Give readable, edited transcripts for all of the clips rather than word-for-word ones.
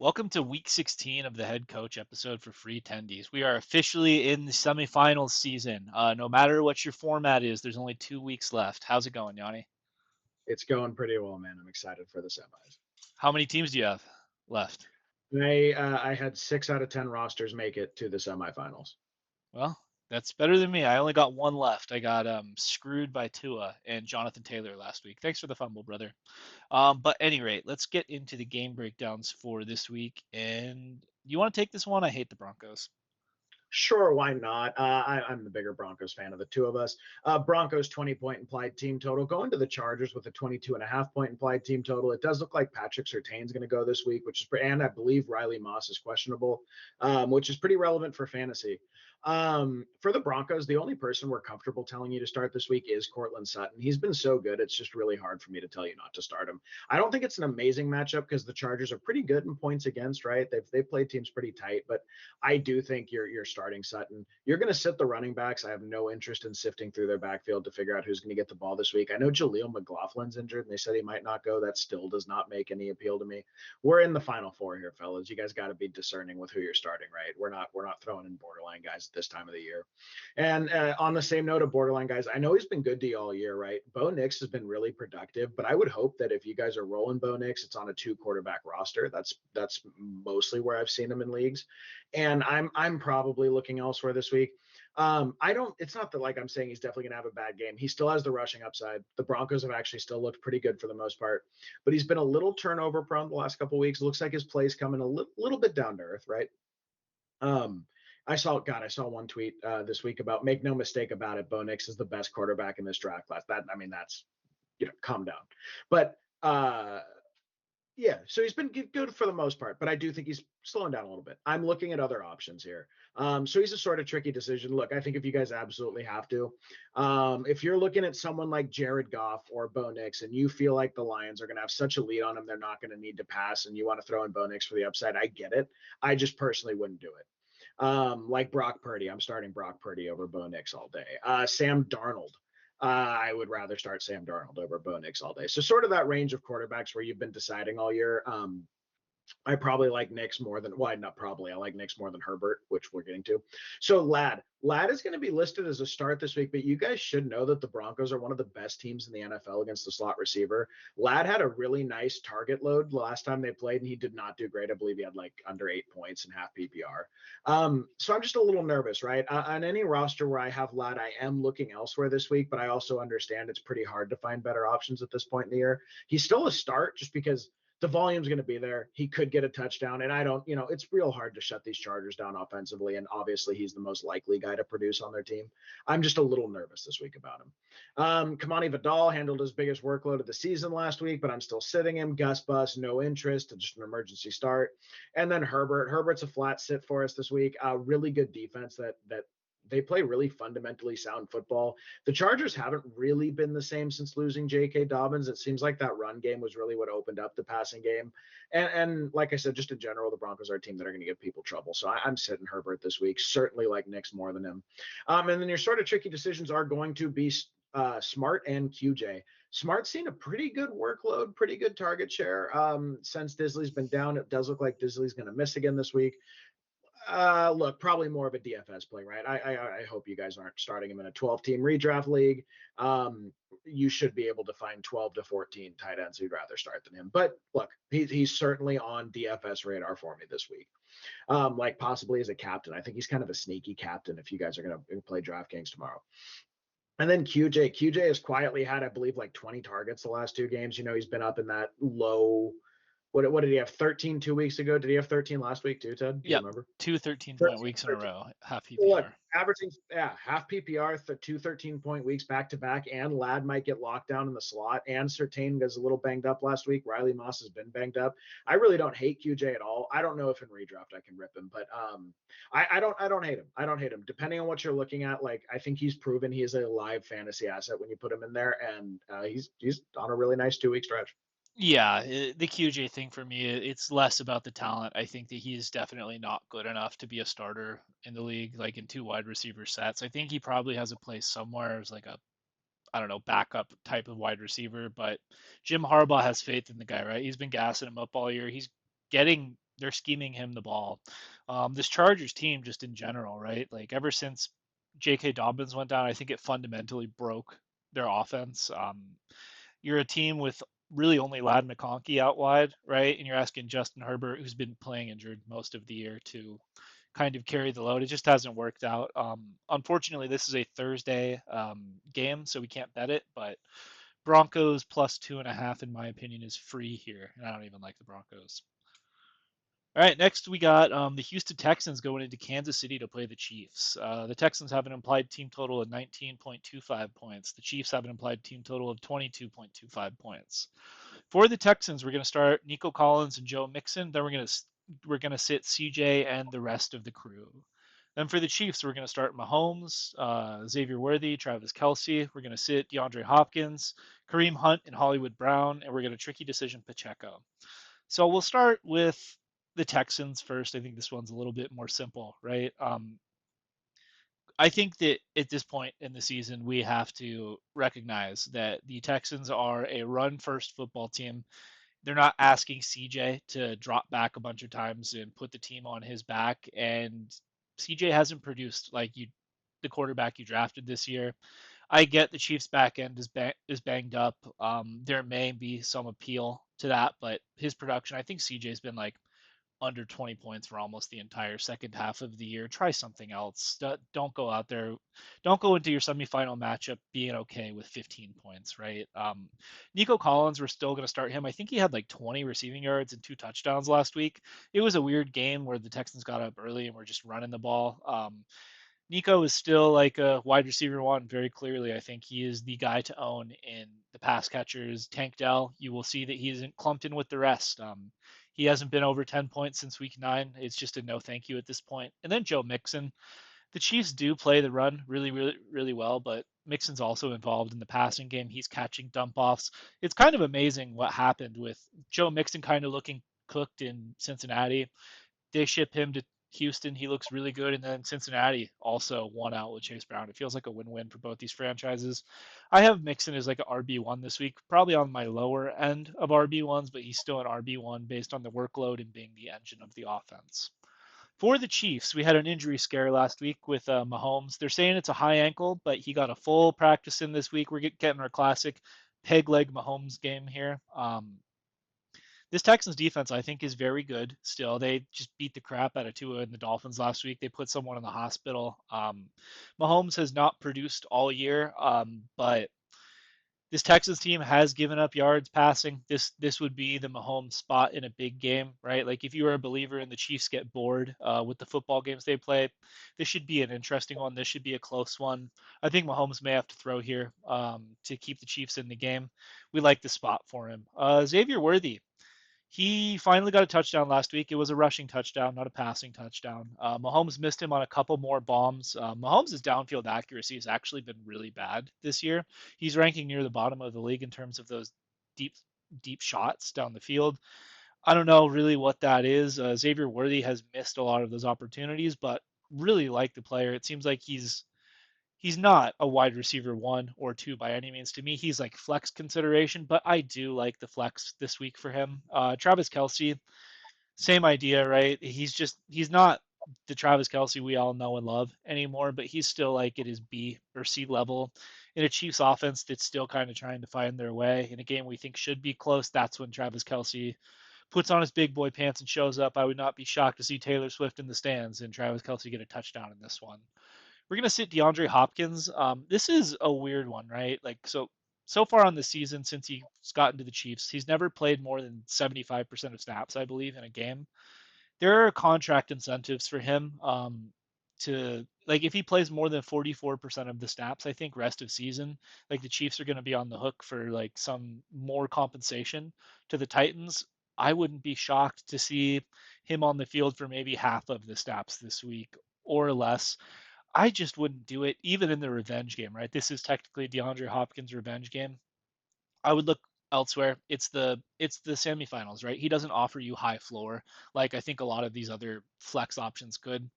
Welcome to week 16 of the head coach episode for free Tendies. We are officially in the semifinals season. No matter what your format is, there's only 2 weeks left. How's it going, Yanni? It's going pretty well, man. I'm excited for the semis. How many teams do you have left? I had 6 out of 10 rosters make it to the semifinals. Well, that's better than me. I only got one left. I got screwed by Tua and Jonathan Taylor last week. Thanks for the fumble, brother. But at any rate, let's get into the game breakdowns for this week. And you want to take this one? I hate the Broncos. Sure, why not? I'm the bigger Broncos fan of the two of us. Broncos 20-point implied team total going to the Chargers with a 22.5-point implied team total. It does look like Patrick Surtain's going to go this week, and I believe Riley Moss is questionable, which is pretty relevant for fantasy. For the Broncos, the only person we're comfortable telling you to start this week is Courtland Sutton. He's been so good, it's just really hard for me to tell you not to start him. I don't think it's an amazing matchup because the Chargers are pretty good in points against, right? They've played teams pretty tight, but I do think you're starting Sutton. You're going to sit the running backs. I have no interest in sifting through their backfield to figure out who's going to get the ball this week. I know Jaleel McLaughlin's injured, and they said he might not go. That still does not make any appeal to me. We're in the final four here, fellas. You guys got to be discerning with who you're starting, right? We're not throwing in borderline guys at this time of the year. And on the same note of borderline guys, I know he's been good to you all year, right? Bo Nix has been really productive, but I would hope that if you guys are rolling Bo Nix, it's on a 2 quarterback roster. That's mostly where I've seen him in leagues, and I'm probably looking elsewhere this week. It's not that like I'm saying he's definitely gonna have a bad game. He still has the rushing upside. The Broncos have actually still looked pretty good for the most part, but he's been a little turnover prone the last couple of weeks. Looks like his play's coming a little bit down to earth, right? I saw one tweet this week about, make no mistake about it, Bo Nix is the best quarterback in this draft class. That's calm down. But yeah, so he's been good for the most part, but I do think he's slowing down a little bit. I'm looking at other options here. So he's a sort of tricky decision. Look, I think if you guys absolutely have to, if you're looking at someone like Jared Goff or Bo Nix and you feel like the Lions are going to have such a lead on him, they're not going to need to pass, and you want to throw in Bo Nix for the upside, I get it. I just personally wouldn't do it. Like Brock Purdy, I'm starting Brock Purdy over Bo Nix all day. Sam Darnold. I would rather start Sam Darnold over Bo Nix all day. So sort of that range of quarterbacks where you've been deciding all year. I probably like Nix more than, well, not probably. I like Nix more than Herbert, which we're getting to. So Ladd is going to be listed as a start this week, but you guys should know that the Broncos are one of the best teams in the NFL against the slot receiver. Ladd had a really nice target load the last time they played, and he did not do great. I believe he had like under 8 points in half PPR. So I'm just a little nervous, right? On any roster where I have Ladd, I am looking elsewhere this week, but I also understand it's pretty hard to find better options at this point in the year. He's still a start just because the volume's going to be there. He could get a touchdown. And I don't, it's real hard to shut these Chargers down offensively. And obviously he's the most likely guy to produce on their team. I'm just a little nervous this week about him. Kamani Vidal handled his biggest workload of the season last week, but I'm still sitting him. Gus Bus, no interest, just an emergency start. And then Herbert's a flat sit for us this week. Really good defense that they play really fundamentally sound football. The Chargers haven't really been the same since losing J.K. Dobbins. It seems like that run game was really what opened up the passing game. And like I said, just in general, the Broncos are a team that are going to give people trouble. So I'm sitting Herbert this week, certainly like Nix more than him. And then your sort of tricky decisions are going to be Smart and QJ. Smart's seen a pretty good workload, pretty good target share since Disley's been down. It does look like Disley's going to miss again this week. Look, probably more of a DFS play, right? I hope you guys aren't starting him in a 12-team redraft league. You should be able to find 12 to 14 tight ends you'd rather start than him. But look, he's certainly on DFS radar for me this week. Like possibly as a captain. I think he's kind of a sneaky captain if you guys are going to play DraftKings tomorrow. And then QJ has quietly had, I believe, like 20 targets the last 2 games. He's been up in that low. What did he have? 13 2 weeks ago? Did he have 13 last week too, Ted? Do you Yep. remember? 2 13-point weeks in a 13. row, half Look, PPR. averaging half PPR, 13-point weeks back to back, and Ladd might get locked down in the slot, and Surtain was a little banged up last week. Riley Moss has been banged up. I really don't hate QJ at all. I don't know if in redraft I can rip him, but I don't hate him. I don't hate him. Depending on what you're looking at, like I think he's proven he is a live fantasy asset when you put him in there, and he's on a really nice 2-week stretch. Yeah, the QJ thing for me, it's less about the talent. I think that he is definitely not good enough to be a starter in the league, like in 2 wide receiver sets. I think he probably has a place somewhere as like a, I don't know, backup type of wide receiver. But Jim Harbaugh has faith in the guy, right? He's been gassing him up all year. He's getting they're scheming him the ball. This Chargers team, just in general, right? Like ever since J.K. Dobbins went down, I think it fundamentally broke their offense. You're a team with really only Lad McConkey out wide, right? And you're asking Justin Herbert, who's been playing injured most of the year, to kind of carry the load. It just hasn't worked out. Unfortunately, this is a Thursday game, so we can't bet it. But Broncos plus 2.5, in my opinion, is free here, and I don't even like the Broncos. All right, next we got the Houston Texans going into Kansas City to play the Chiefs. The Texans have an implied team total of 19.25 points. The Chiefs have an implied team total of 22.25 points. For the Texans, we're going to start Nico Collins and Joe Mixon. Then we're going to sit CJ and the rest of the crew. Then for the Chiefs, we're going to start Mahomes, Xavier Worthy, Travis Kelsey. We're going to sit DeAndre Hopkins, Kareem Hunt, and Hollywood Brown, and we're going to tricky decision Pacheco. So we'll start with the Texans first. I think this one's a little bit more simple, right? I think that at this point in the season, we have to recognize that the Texans are a run first football team. They're not asking CJ to drop back a bunch of times and put the team on his back. And CJ hasn't produced like the quarterback you drafted this year. I get the Chiefs back end is banged up. There may be some appeal to that, but his production, I think CJ's been like under 20 points for almost the entire second half of the year. Try something else. Don't go out there. Don't go into your semifinal matchup being okay with 15 points, right? Nico Collins, we're still going to start him. I think he had like 20 receiving yards and 2 touchdowns last week. It was a weird game where the Texans got up early and were just running the ball. Nico is still like a wide receiver one, very clearly. I think he is the guy to own in the pass catchers. Tank Dell, you will see that he isn't clumped in with the rest. He hasn't been over 10 points since week 9. It's just a no thank you at this point. And then Joe Mixon. The Chiefs do play the run really, really, really well, but Mixon's also involved in the passing game. He's catching dump offs. It's kind of amazing what happened with Joe Mixon kind of looking cooked in Cincinnati. They ship him to Houston. He looks really good. And then Cincinnati also won out with Chase Brown. It feels like a win-win for both these franchises. I have Mixon as like an RB1 this week, probably on my lower end of RB1s, but he's still an RB1 based on the workload and being the engine of the offense. For the Chiefs, we had an injury scare last week with Mahomes. They're saying it's a high ankle, but he got a full practice in this week. We're getting our classic peg leg Mahomes game here. This Texans defense, I think, is very good still. They just beat the crap out of Tua and the Dolphins last week. They put someone in the hospital. Mahomes has not produced all year, but this Texans team has given up yards passing. This would be the Mahomes spot in a big game, right? Like if you are a believer and the Chiefs get bored with the football games they play, this should be an interesting one. This should be a close one. I think Mahomes may have to throw here to keep the Chiefs in the game. We like the spot for him. Xavier Worthy, he finally got a touchdown last week. It was a rushing touchdown, not a passing touchdown. Mahomes missed him on a couple more bombs. Mahomes' downfield accuracy has actually been really bad this year. He's ranking near the bottom of the league in terms of those deep, deep shots down the field. I don't know really what that is. Xavier Worthy has missed a lot of those opportunities, but really like the player. It seems like he's not a wide receiver 1 or 2 by any means. To me, he's like flex consideration, but I do like the flex this week for him. Travis Kelsey, same idea, right? He's not the Travis Kelsey we all know and love anymore, but he's still like at his B or C level in a Chiefs offense that's still kind of trying to find their way. In a game we think should be close, that's when Travis Kelsey puts on his big boy pants and shows up. I would not be shocked to see Taylor Swift in the stands and Travis Kelsey get a touchdown in this one. We're gonna sit DeAndre Hopkins. This is a weird one, right? Like so far on the season since he's gotten to the Chiefs, he's never played more than 75% of snaps, I believe, in a game. There are contract incentives for him to like if he plays more than 44% of the snaps, I think rest of season, like the Chiefs are going to be on the hook for like some more compensation to the Titans. I wouldn't be shocked to see him on the field for maybe half of the snaps this week or less. I just wouldn't do it, even in the revenge game, right? This is technically DeAndre Hopkins' revenge game. I would look. elsewhere, it's the semifinals, right? He doesn't offer you high floor like I think a lot of these other flex options could.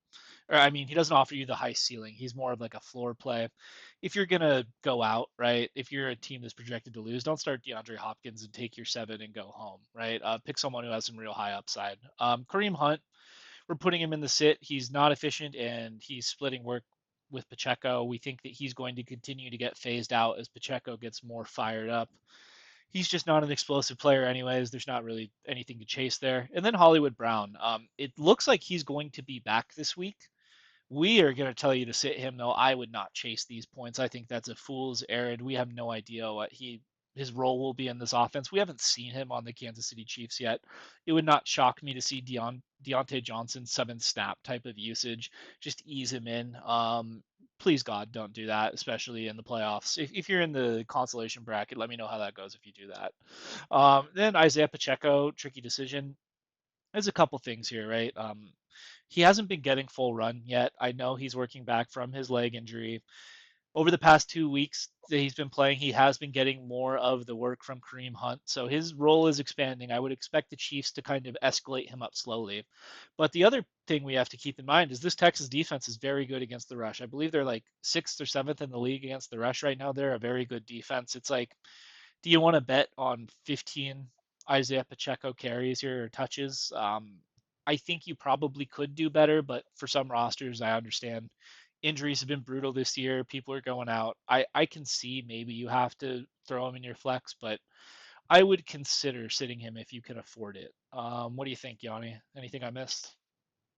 Or I mean, he doesn't offer you the high ceiling. He's more of like a floor play. If you're gonna go out, right? If you're a team that's projected to lose, don't start DeAndre Hopkins and take your 7 and go home, right? Pick someone who has some real high upside. Kareem Hunt, we're putting him in the sit. He's not efficient and he's splitting work with Pacheco. We think that he's going to continue to get phased out as Pacheco gets more fired up. He's just not an explosive player, anyways. There's not really anything to chase there. And then Hollywood Brown. It looks like he's going to be back this week. We are going to tell you to sit him, though. I would not chase these points. I think that's a fool's errand. We have no idea what his role will be in this offense. We haven't seen him on the Kansas City Chiefs yet. It would not shock me to see Deontay Johnson 7 snap type of usage. Just ease him in. Please God, don't do that, especially in the playoffs. If you're in the consolation bracket, let me know how that goes if you do that. Then Isaiah Pacheco, tricky decision. There's a couple things here, right? He hasn't been getting full run yet. I know he's working back from his leg injury. Over the past 2 weeks that he's been playing, he has been getting more of the work from Kareem Hunt. So his role is expanding. I would expect the Chiefs to kind of escalate him up slowly. But the other thing we have to keep in mind is this Texas defense is very good against the rush. I believe they're like 6th or 7th in the league against the rush right now. They're a very good defense. It's like, do you want to bet on 15 Isaiah Pacheco carries here or touches? I think you probably could do better, but for some rosters, I understand injuries have been brutal this year. People are going out. I can see maybe you have to throw him in your flex, but I would consider sitting him if you can afford it. What do you think, Yanni? Anything I missed?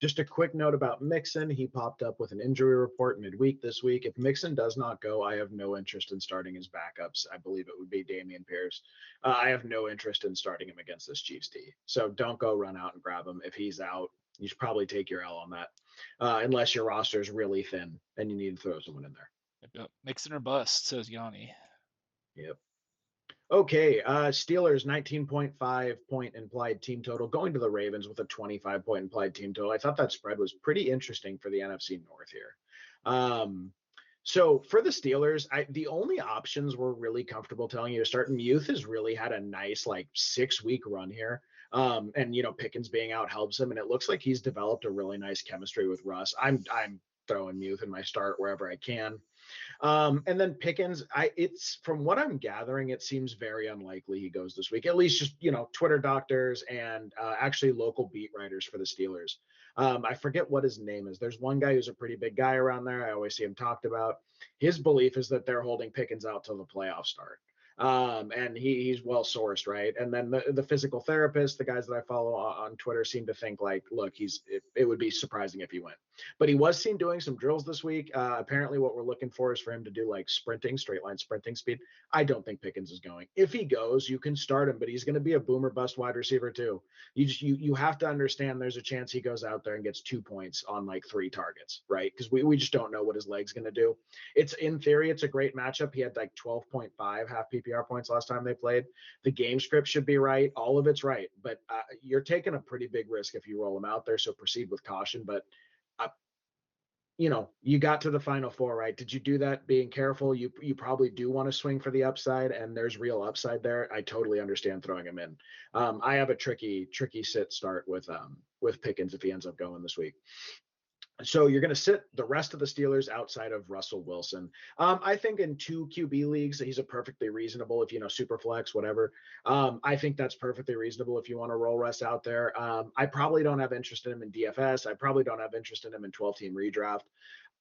Just a quick note about Mixon. He popped up with an injury report midweek this week. If Mixon does not go, I have no interest in starting his backups. I believe it would be Dameon Pierce. I have no interest in starting him against this Chiefs D. So don't go run out and grab him. If he's out, you should probably take your L on that, unless your roster is really thin and you need to throw someone in there. Yep. Mixon or bust, says Yanni. Yep. Okay, Steelers 19.5 point implied team total going to the Ravens with a 25 point implied team total. I thought that spread was pretty interesting for the NFC North here. So for the Steelers, the only options we're really comfortable telling you to start. Muth has really had a nice like 6 week run here. And Pickens being out helps him, and it looks like he's developed a really nice chemistry with Russ. I'm throwing Muth in my start wherever I can. And then Pickens, it's from what I'm gathering, it seems very unlikely he goes this week. At least just Twitter doctors and actually local beat writers for the Steelers. I forget what his name is. There's one guy who's a pretty big guy around there. I always see him talked about. His belief is that they're holding Pickens out till the playoffs start. And he's well sourced, right? And then the physical therapist, the guys that I follow on Twitter, seem to think like, look, it would be surprising if he went, but he was seen doing some drills this week. Apparently, what we're looking for is for him to do like sprinting, straight line sprinting speed. I don't think Pickens is going. If he goes, you can start him, but he's going to be a boomer bust wide receiver too. You have to understand there's a chance he goes out there and gets 2 points on like 3 targets, right? Because we just don't know what his leg's going to do. It's in theory, it's a great matchup. He had like 12.5 half PPR points last time they played. The game script should be right. All of it's right, but you're taking a pretty big risk if you roll him out there. So proceed with caution. But uh, you got to the final four, right? Did you do that being careful? You probably do want to swing for the upside, and there's real upside there. I totally understand throwing him in. I have a tricky sit start with Pickens if he ends up going this week. So you're going to sit the rest of the Steelers outside of Russell Wilson. I think in 2 QB leagues, he's a perfectly reasonable, if super flex, whatever. I think that's perfectly reasonable if you want to roll Russ out there. I probably don't have interest in him in DFS. I probably don't have interest in him in 12-team redraft.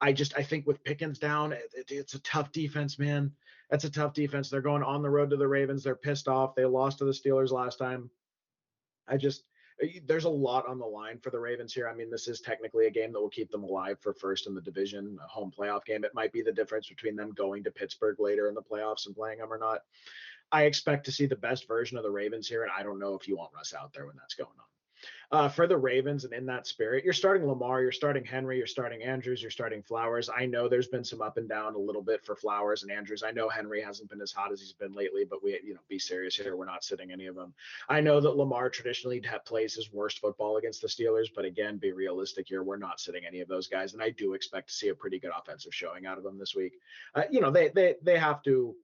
I think with Pickens down, it's a tough defense, man. That's a tough defense. They're going on the road to the Ravens. They're pissed off. They lost to the Steelers last time. There's a lot on the line for the Ravens here. I mean, this is technically a game that will keep them alive for first in the division, a home playoff game. It might be the difference between them going to Pittsburgh later in the playoffs and playing them or not. I expect to see the best version of the Ravens here, and I don't know if you want Russ out there when that's going on. For the Ravens and in that spirit, you're starting Lamar, you're starting Henry, you're starting Andrews, you're starting Flowers. I know there's been some up and down a little bit for Flowers and Andrews. I know Henry hasn't been as hot as he's been lately, but be serious here. We're not sitting any of them. I know that Lamar traditionally plays his worst football against the Steelers, but again, be realistic here. We're not sitting any of those guys, and I do expect to see a pretty good offensive showing out of them this week. They have to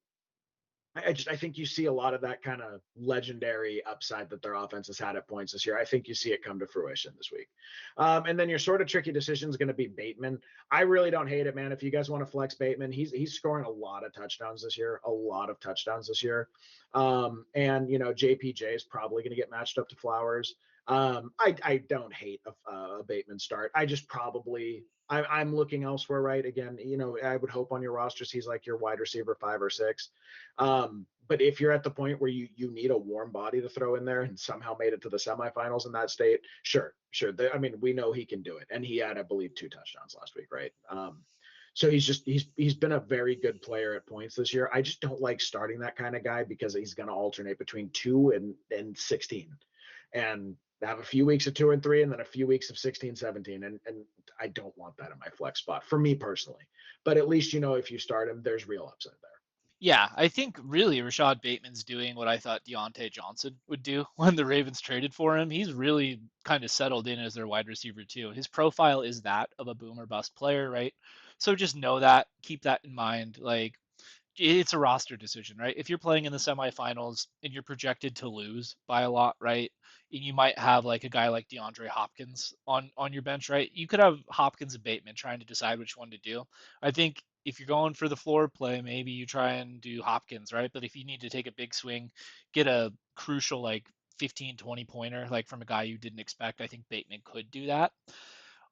I think you see a lot of that kind of legendary upside that their offense has had at points this year. I think you see it come to fruition this week. And then your sort of tricky decision is going to be Bateman. I really don't hate it, man. If you guys want to flex Bateman, he's scoring a lot of touchdowns this year, a lot of touchdowns this year. And JPJ is probably going to get matched up to Flowers. I don't hate a Bateman start. I just probably I'm looking elsewhere, right? Again, I would hope on your rosters he's like your wide receiver 5 or 6. But if you're at the point where you need a warm body to throw in there and somehow made it to the semifinals in that state, sure, sure. I mean, we know he can do it, and he had, I believe, 2 touchdowns last week, right? So he's been a very good player at points this year. I just don't like starting that kind of guy because he's going to alternate between 2 and 16, and have a few weeks of 2 and 3, and then a few weeks of 16, 17, and I don't want that in my flex spot for me personally. But at least if you start him, there's real upside there. Yeah, I think really Rashad Bateman's doing what I thought Deontay Johnson would do when the Ravens traded for him. He's really kind of settled in as their wide receiver too. His profile is that of a boomer bust player, right? So just know that, keep that in mind. Like it's a roster decision, right? If you're playing in the semifinals and you're projected to lose by a lot, right? And you might have like a guy like DeAndre Hopkins on your bench, right? You could have Hopkins and Bateman trying to decide which one to do. I think if you're going for the floor play, maybe you try and do Hopkins, right? But if you need to take a big swing, get a crucial like 15, 20 pointer like from a guy you didn't expect, I think Bateman could do that.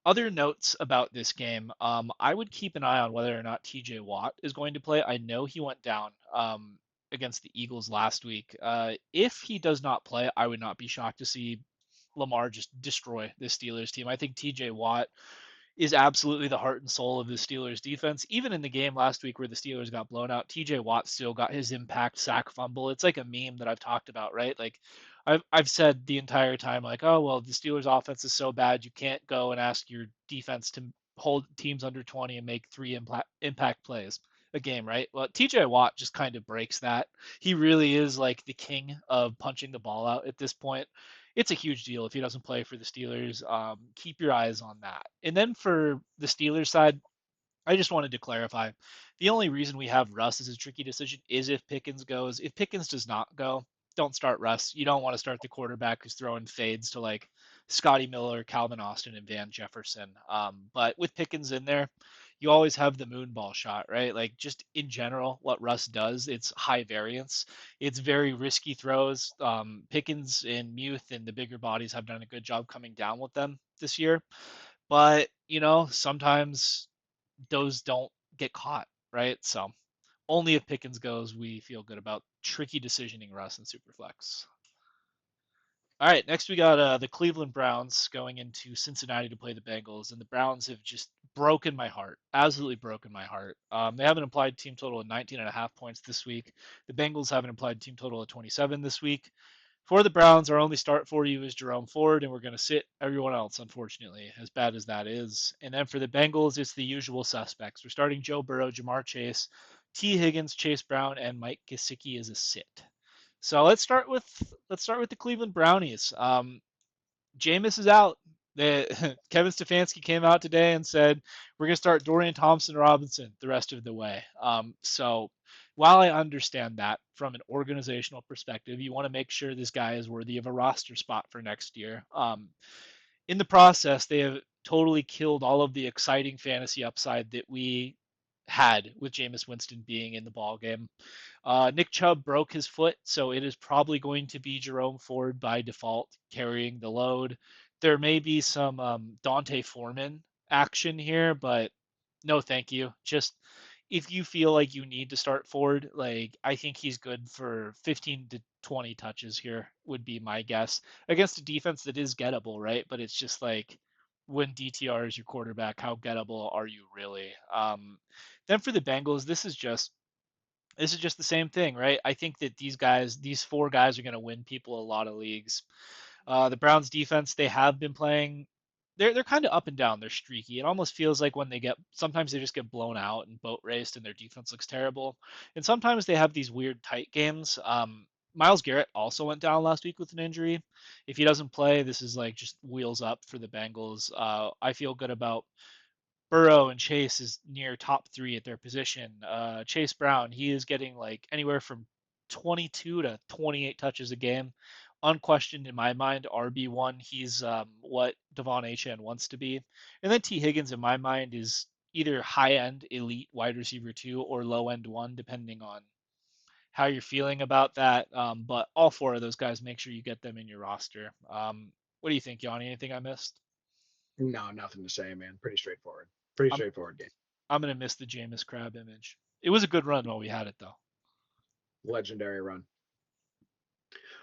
Other notes about this game, I would keep an eye on whether or not TJ Watt is going to play. I know he went down against the Eagles last week. If he does not play, I would not be shocked to see Lamar just destroy the Steelers team. I think TJ Watt is absolutely the heart and soul of the Steelers defense. Even in the game last week where the Steelers got blown out, TJ Watt still got his impact sack fumble. It's like a meme that I've talked about, right? Like I've said the entire time, like, oh well, the Steelers offense is so bad you can't go and ask your defense to hold teams under 20 and make 3 impact plays a game, right? Well, TJ Watt just kind of breaks that. He really is like the king of punching the ball out at this point. It's a huge deal if he doesn't play for the Steelers. Keep your eyes on that. And then for the Steelers side, I just wanted to clarify. The only reason we have Russ as a tricky decision is if Pickens goes. If Pickens does not go, don't start Russ. You don't want to start the quarterback who's throwing fades to like Scotty Miller, Calvin Austin, and Van Jefferson. But with Pickens in there, you always have the moon ball shot, right? Like just in general, what Russ does, it's high variance. It's very risky throws. Pickens and Muth and the bigger bodies have done a good job coming down with them this year. But, sometimes those don't get caught, right? So only if Pickens goes, we feel good about tricky decisioning Russ and Superflex. All right, next we got the Cleveland Browns going into Cincinnati to play the Bengals, and the Browns have just broken my heart, absolutely broken my heart. They have an implied team total of 19.5 points this week. The Bengals have an implied team total of 27 this week. For the Browns, our only start for you is Jerome Ford, and we're going to sit everyone else, unfortunately, as bad as that is. And then for the Bengals, it's the usual suspects. We're starting Joe Burrow, Jamar Chase, T. Higgins, Chase Brown, and Mike Gesicki as a sit. So let's start with the Cleveland Brownies. Jameis is out. Kevin Stefanski came out today and said we're going to start Dorian Thompson Robinson the rest of the way. So while I understand that from an organizational perspective, you want to make sure this guy is worthy of a roster spot for next year. In the process, they have totally killed all of the exciting fantasy upside that we had with Jameis Winston being in the ball game. Nick Chubb broke his foot, so it is probably going to be Jerome Ford by default carrying the load. There may be some Dante Foreman action here, but no, thank you. Just if you feel like you need to start Ford, like I think he's good for 15 to 20 touches here would be my guess against a defense that is gettable, right? But it's just like when DTR is your quarterback, how gettable are you really? Then for the Bengals, this is just the same thing, right? I think that these 4 guys are going to win people a lot of leagues. The Browns defense, they have been playing. They're kind of up and down. They're streaky. It almost feels like when sometimes they just get blown out and boat raced, and their defense looks terrible. And sometimes they have these weird tight games. Miles Garrett also went down last week with an injury. If he doesn't play, this is like just wheels up for the Bengals. I feel good about Burrow and Chase is near top 3 at their position. Chase Brown, he is getting like anywhere from 22 to 28 touches a game. Unquestioned in my mind, RB1. He's what Devon Achane wants to be. And then T. Higgins, in my mind, is either high end elite wide receiver 2 or low end 1, depending on how you're feeling about that. But all four of those guys, make sure you get them in your roster. What do you think, Yanni? Anything I missed? No, nothing to say, man. Pretty straightforward. Pretty I'm straightforward game. I'm gonna miss the Jameis Crab image. It was a good run while we had it though. Legendary run.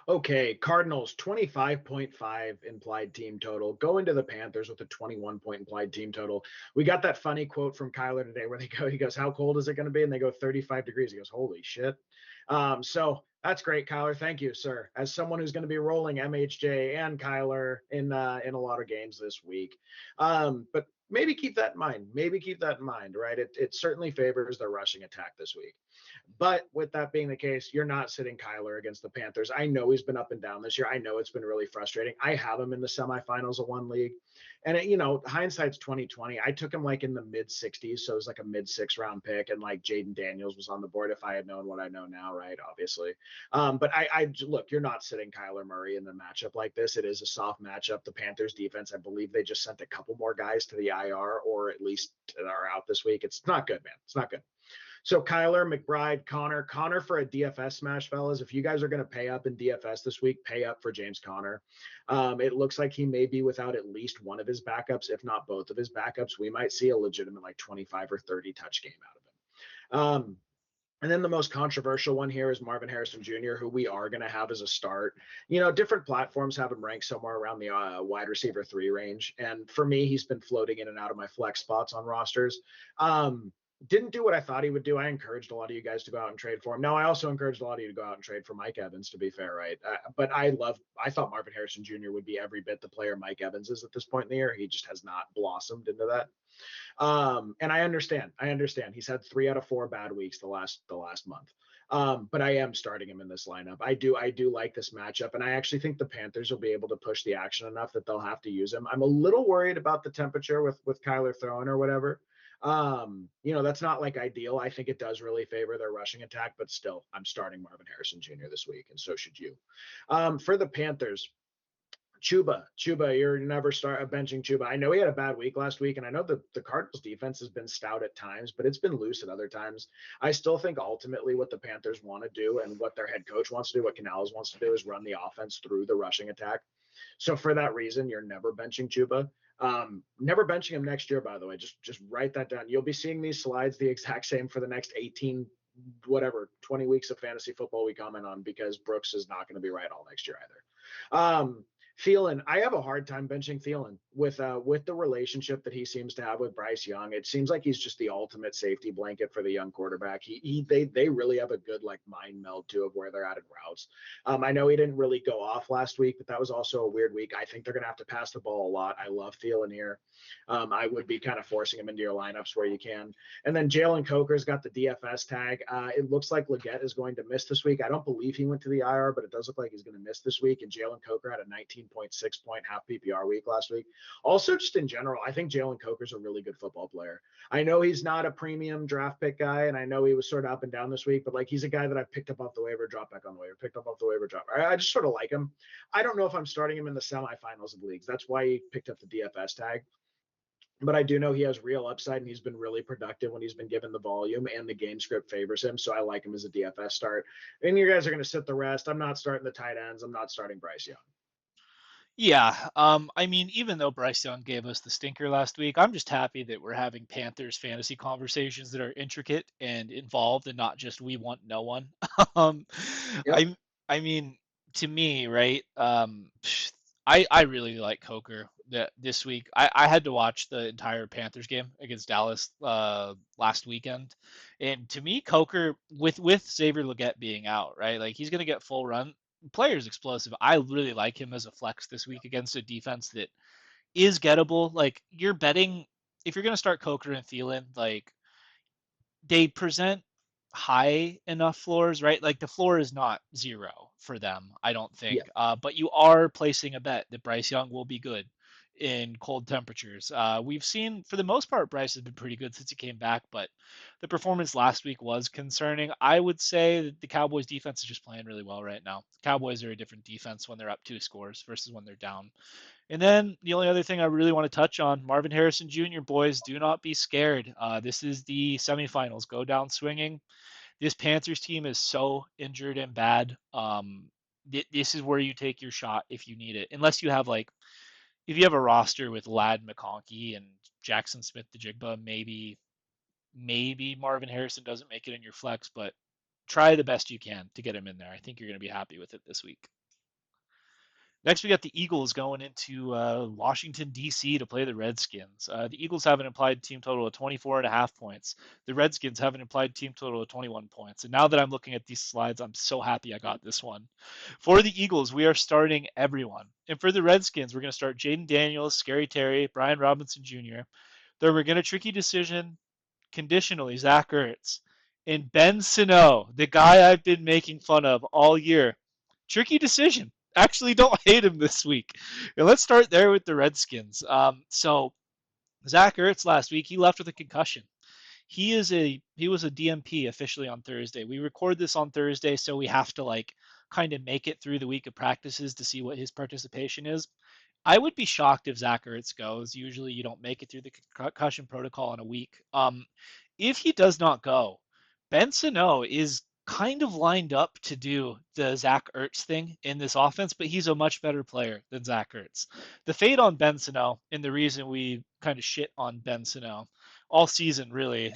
Okay, Cardinals 25.5 implied team total. Go into the Panthers with a 21-point implied team total. We got that funny quote from Kyler today where he goes, "How cold is it going to be?" And they go 35 degrees. He goes, "Holy shit." So that's great, Kyler. Thank you, sir. As someone who's going to be rolling MHJ and Kyler in a lot of games this week. But maybe keep that in mind. Maybe keep that in mind, right? It certainly favors the rushing attack this week. But with that being the case, you're not sitting Kyler against the Panthers. I know he's been up and down this year. I know it's been really frustrating. I have him in the semifinals of one league. And, hindsight's 2020. I took him like in the mid 60s. So it was like a mid 6 round pick. And like Jaden Daniels was on the board if I had known what I know now, right? Obviously. But I look, you're not sitting Kyler Murray in a matchup like this. It is a soft matchup. The Panthers defense, I believe they just sent a couple more guys to the IR or at least are out this week. It's not good, man. It's not good. So Kyler, McBride, Connor for a DFS smash, fellas. If you guys are going to pay up in DFS this week, pay up for James Conner. It looks like he may be without at least one of his backups, if not both of his backups. We might see a legitimate like 25 or 30 touch game out of him. And then the most controversial one here is Marvin Harrison Jr., who we are going to have as a start. Different platforms have him ranked somewhere around the wide receiver 3 range. And for me, he's been floating in and out of my flex spots on rosters. Didn't do what I thought he would do. I encouraged a lot of you guys to go out and trade for him. Now, I also encouraged a lot of you to go out and trade for Mike Evans, to be fair, right? But I thought Marvin Harrison Jr. would be every bit the player Mike Evans is at this point in the year. He just has not blossomed into that. And I understand. He's had 3 out of 4 bad weeks the last month. But I am starting him in this lineup. I do like this matchup, and I actually think the Panthers will be able to push the action enough that they'll have to use him. I'm a little worried about the temperature with Kyler throwing or whatever. That's not like ideal. I think it does really favor their rushing attack, but still, I'm starting Marvin Harrison Jr. this week, and so should you. For the Panthers, Chuba, you're never benching Chuba. I know he had a bad week last week, and I know the Cardinals defense has been stout at times, but it's been loose at other times. I still think ultimately what the Panthers want to do and what their head coach wants to do, what Canales wants to do, is run the offense through the rushing attack. So for that reason, you're never benching Chuba. Never benching him next year, by the way. Just write that down. You'll be seeing these slides the exact same for the next 18 20 weeks of fantasy football we comment on, because Brooks is not going to be right all next year either. Thielen, I have a hard time benching Thielen with the relationship that he seems to have with Bryce Young. It seems like he's just the ultimate safety blanket for the young quarterback. They really have a good like mind meld too of where they're at in routes. I know he didn't really go off last week, but that was also a weird week. I think they're gonna have to pass the ball a lot. I love Thielen here. I would be kind of forcing him into your lineups where you can. And then Jalen Coker's got the DFS tag. It looks like Leggett is going to miss this week. I don't believe he went to the IR, but it does look like he's going to miss this week. And Jalen Coker had a 19.6 point half PPR week last week. Also, just in general, I think Jalen Coker's a really good football player. I know he's not a premium draft pick guy, and I know he was sort of up and down this week, but like he's a guy that I picked up off the waiver, dropped back on the waiver, picked up off the waiver, drop. I just sort of like him. I don't know if I'm starting him in the semifinals of leagues. That's why he picked up the DFS tag. But I do know he has real upside, and he's been really productive when he's been given the volume, and the game script favors him. So I like him as a DFS start. And you guys are going to sit the rest. I'm not starting the tight ends. I'm not starting Bryce Young. Yeah, I mean, even though Bryce Young gave us the stinker last week, I'm just happy that we're having Panthers fantasy conversations that are intricate and involved, and not just we want no one. um, Yep. I mean, to me, right? I really like Coker this week. I had to watch the entire Panthers game against Dallas last weekend, and to me, Coker with Xavier Legette being out, right? Like he's gonna get full run. Player's explosive. I really like him as a flex this week against a defense that is gettable. Like you're betting if you're gonna start Coker and Thielen, like they present high enough floors, right? Like the floor is not zero for them, I don't think. Yeah. But you are placing a bet that Bryce Young will be good in cold temperatures. We've seen, for the most part, Bryce has been pretty good since he came back, but the performance last week was concerning. I would say that the Cowboys defense is just playing really well right now. Cowboys are a different defense when they're up 2 scores versus when they're down. And then the only other thing I really want to touch on, Marvin Harrison Jr., boys, do not be scared. This is the semifinals. Go down swinging. This Panthers team is so injured and bad. This is where you take your shot if you need it. Unless you have like, if you have a roster with Ladd McConkey and Jackson Smith the Jigba, maybe Marvin Harrison doesn't make it in your flex, but try the best you can to get him in there. I think you're going to be happy with it this week. Next, we got the Eagles going into Washington, D.C. to play the Redskins. The Eagles have an implied team total of 24.5 points. The Redskins have an implied team total of 21 points. And now that I'm looking at these slides, I'm so happy I got this one. For the Eagles, we are starting everyone. And for the Redskins, we're going to start Jaden Daniels, Scary Terry, Brian Robinson Jr. Then we're going to tricky decision conditionally Zach Ertz. And Ben Sano, the guy I've been making fun of all year. Tricky decision. Actually, don't hate him this week. And let's start there with the Redskins. So Zach Ertz last week, he left with a concussion. He was a DMP officially on Thursday. We record this on Thursday, so we have to like kind of make it through the week of practices to see what his participation is. I would be shocked if Zach Ertz goes. Usually, you don't make it through the concussion protocol in a week. If he does not go, Ben Sano is kind of lined up to do the Zach Ertz thing in this offense, but he's a much better player than Zach Ertz. The fade on Ben Sano, and the reason we kind of shit on Ben Sano all season, really,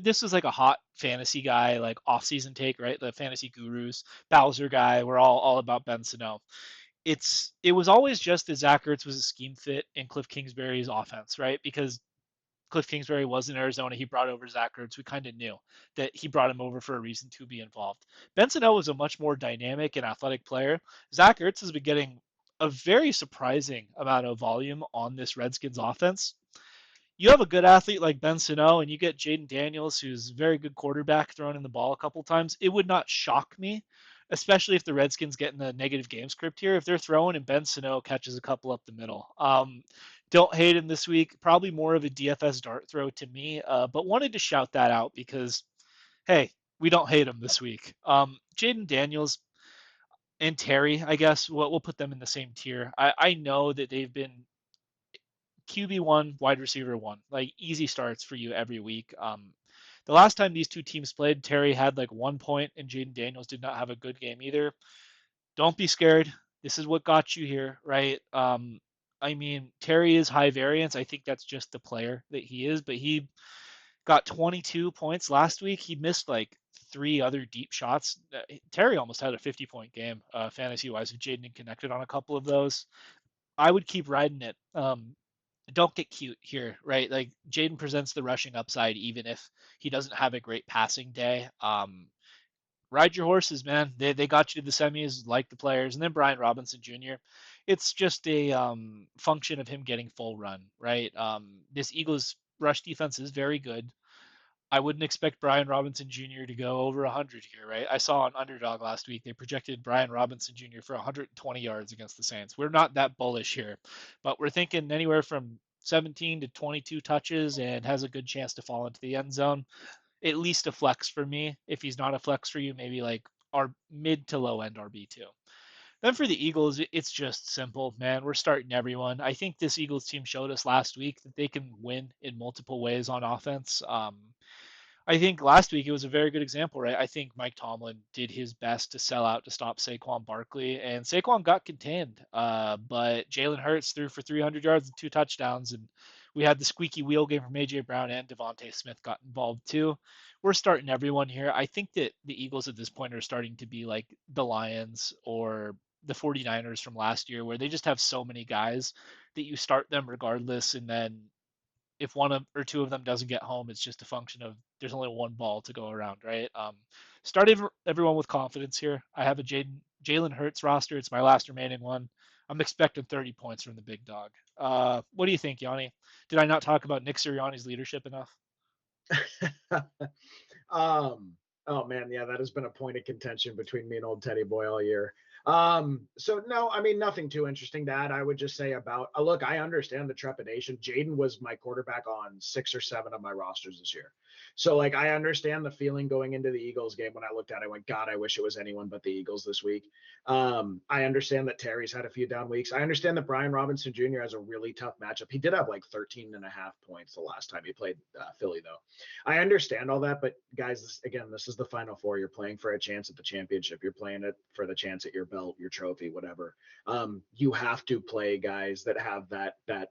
this is like a hot fantasy guy, like off-season take, right? The fantasy gurus, Bowser guy, we're all about Ben Sano. It was always just that Zach Ertz was a scheme fit in Cliff Kingsbury's offense, right? Because Cliff Kingsbury was in Arizona. He brought over Zach Ertz. We kind of knew that he brought him over for a reason to be involved. Benson O was a much more dynamic and athletic player. Zach Ertz has been getting a very surprising amount of volume on this Redskins offense. You have a good athlete like Ben Sano and you get Jaden Daniels, who's a very good quarterback, throwing in the ball a couple times, it would not shock me, especially if the Redskins get in the negative game script here. If they're throwing and Ben Sano catches a couple up the middle. Don't hate him this week. Probably more of a DFS dart throw to me, but wanted to shout that out because, hey, we don't hate him this week. Jaden Daniels and Terry, I guess, we'll put them in the same tier. I know that they've been QB1, wide receiver one, like easy starts for you every week. The last time these two teams played, Terry had like 1 point, and Jaden Daniels did not have a good game either. Don't be scared. This is what got you here, right? I mean, Terry is high variance. I think that's just the player that he is, but he got 22 points last week. He missed like 3 other deep shots. Terry almost had a 50-point game, fantasy wise, if Jaden connected on a couple of those. I would keep riding it. Don't get cute here, right? Like Jaden presents the rushing upside even if he doesn't have a great passing day. Ride your horses, man. They got you to the semis, like the players, and then Brian Robinson Jr. It's just a function of him getting full run, right? This Eagles rush defense is very good. I wouldn't expect Brian Robinson Jr. to go over 100 here, right? I saw on Underdog last week they projected Brian Robinson Jr. for 120 yards against the Saints. We're not that bullish here, but we're thinking anywhere from 17 to 22 touches and has a good chance to fall into the end zone. At least a flex for me. If he's not a flex for you, maybe like our mid to low end RB2. Then for the Eagles, it's just simple, man. We're starting everyone. I think this Eagles team showed us last week that they can win in multiple ways on offense. I think last week it was a very good example, right? I think Mike Tomlin did his best to sell out to stop Saquon Barkley, and Saquon got contained. But Jalen Hurts threw for 300 yards and 2 touchdowns, and we had the squeaky wheel game from AJ Brown, and Devontae Smith got involved too. We're starting everyone here. I think that the Eagles at this point are starting to be like the Lions or the 49ers from last year, where they just have so many guys that you start them regardless, and then if or two of them doesn't get home, it's just a function of there's only one ball to go around, right? Start everyone with confidence here. I have a Jalen Hurts roster. It's my last remaining one. I'm expecting 30 points from the big dog. What do you think, Yanni? Did I not talk about Nick Sirianni's leadership enough? Oh man, yeah, that has been a point of contention between me and old Teddy Boy all year. So no, I mean, nothing too interesting to add. I would just say about, look, I understand the trepidation. Jaden was my quarterback on 6 or 7 of my rosters this year. So like, I understand the feeling going into the Eagles game. When I looked at it, I went, God, I wish it was anyone but the Eagles this week. I understand that Terry's had a few down weeks. I understand that Brian Robinson Jr. has a really tough matchup. He did have like 13.5 points the last time he played Philly though. I understand all that, but guys, this is the Final Four. You're playing for a chance at the championship. You're playing it for the chance at your belt, your trophy, whatever. You have to play guys that have that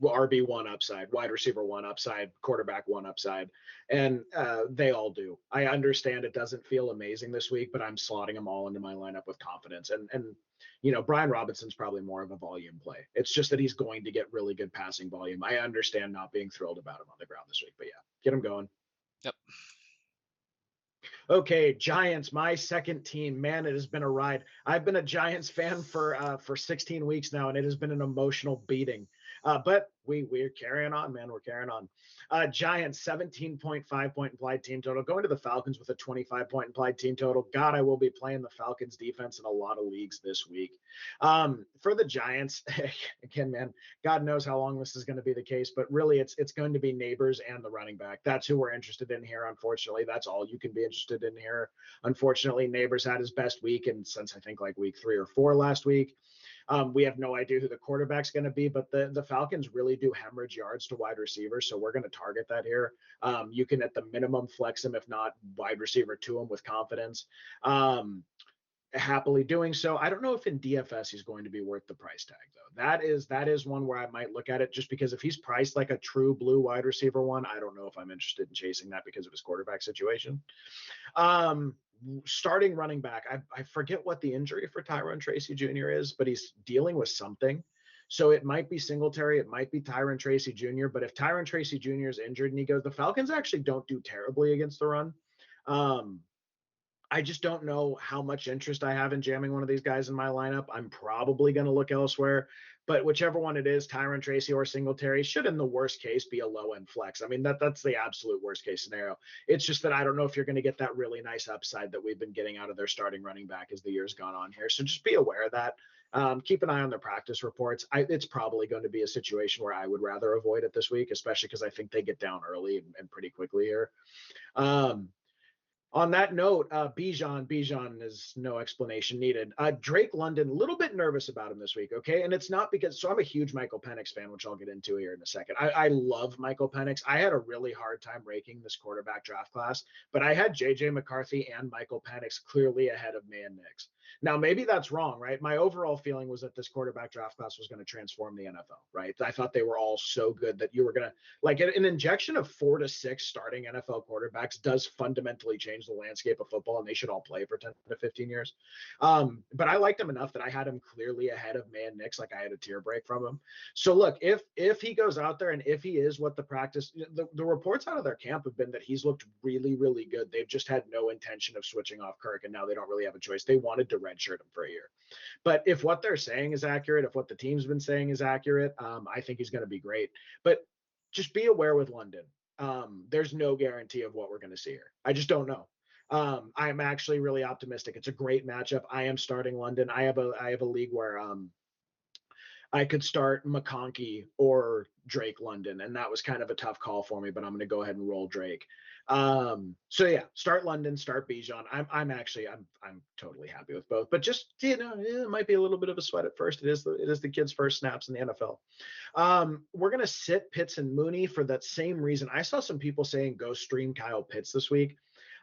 RB1 upside, wide receiver 1 upside, quarterback 1 upside, and they all do. I understand it doesn't feel amazing this week, but I'm slotting them all into my lineup with confidence. And Brian Robinson's probably more of a volume play. It's just that he's going to get really good passing volume. I understand not being thrilled about him on the ground this week, but yeah, get him going. Yep. Okay, Giants, my second team. Man, it has been a ride. I've been a Giants fan for 16 weeks now, and it has been an emotional beating. But we're carrying on, man. We're carrying on. Giants, 17.5 point implied team total. Going to the Falcons with a 25-point implied team total. God, I will be playing the Falcons defense in a lot of leagues this week. For the Giants, again, man, God knows how long this is going to be the case, but really it's going to be Neighbors and the running back. That's who we're interested in here, unfortunately. That's all you can be interested in here. Unfortunately, Neighbors had his best week, and since I think like week 3 or 4 last week. We have no idea who the quarterback's going to be, but the Falcons really do hemorrhage yards to wide receivers, so we're going to target that here. You can at the minimum flex him, if not wide receiver to him with confidence. Happily doing so. I don't know if in DFS he's going to be worth the price tag though. That is one where I might look at it, just because if he's priced like a true blue wide receiver 1, I don't know if I'm interested in chasing that because of his quarterback situation. Starting running back, I forget what the injury for Tyron Tracy Jr. is, but he's dealing with something. So it might be Singletary, it might be Tyron Tracy Jr. But if Tyron Tracy Jr. is injured and he goes, the Falcons actually don't do terribly against the run. I just don't know how much interest I have in jamming one of these guys in my lineup. I'm probably going to look elsewhere, but whichever one it is, Tyron Tracy or Singletary, should in the worst case be a low end flex. I mean, that's the absolute worst case scenario. It's just that I don't know if you're going to get that really nice upside that we've been getting out of their starting running back as the year's gone on here. So just be aware of that. Keep an eye on their practice reports. It's probably going to be a situation where I would rather avoid it this week, especially because I think they get down early and pretty quickly here. On that note, Bijan is no explanation needed. Drake London, a little bit nervous about him this week, okay? And it's not because, so I'm a huge Michael Penix fan, which I'll get into here in a second. I love Michael Penix. I had a really hard time ranking this quarterback draft class, but I had J.J. McCarthy and Michael Penix clearly ahead of May and Nix. Now, maybe that's wrong, right? My overall feeling was that this quarterback draft class was going to transform the NFL, right? I thought they were all so good that you were going to, like, an injection of 4 to 6 starting NFL quarterbacks does fundamentally change the landscape of football, and they should all play for 10 to 15 years. But I liked him enough that I had him clearly ahead of Man Nix, like I had a tear break from him. So look, if he goes out there and if he is what the reports out of their camp have been that he's looked really, really good. They've just had no intention of switching off Kirk, and now they don't really have a choice. They wanted to redshirt him for a year. But if what they're saying is accurate, if what the team's been saying is accurate, I think he's going to be great. But just be aware with London. There's no guarantee of what we're going to see here. I just don't know. I'm actually really optimistic. It's a great matchup. I am starting London. I have a league where I could start McConkey or Drake London, and that was kind of a tough call for me, but I'm going to go ahead and roll Drake. So yeah, start London, start Bijan. I'm totally happy with both, but just, it might be a little bit of a sweat at first. It is the kid's first snaps in the NFL. We're going to sit Pitts and Mooney for that same reason. I saw some people saying go stream Kyle Pitts this week.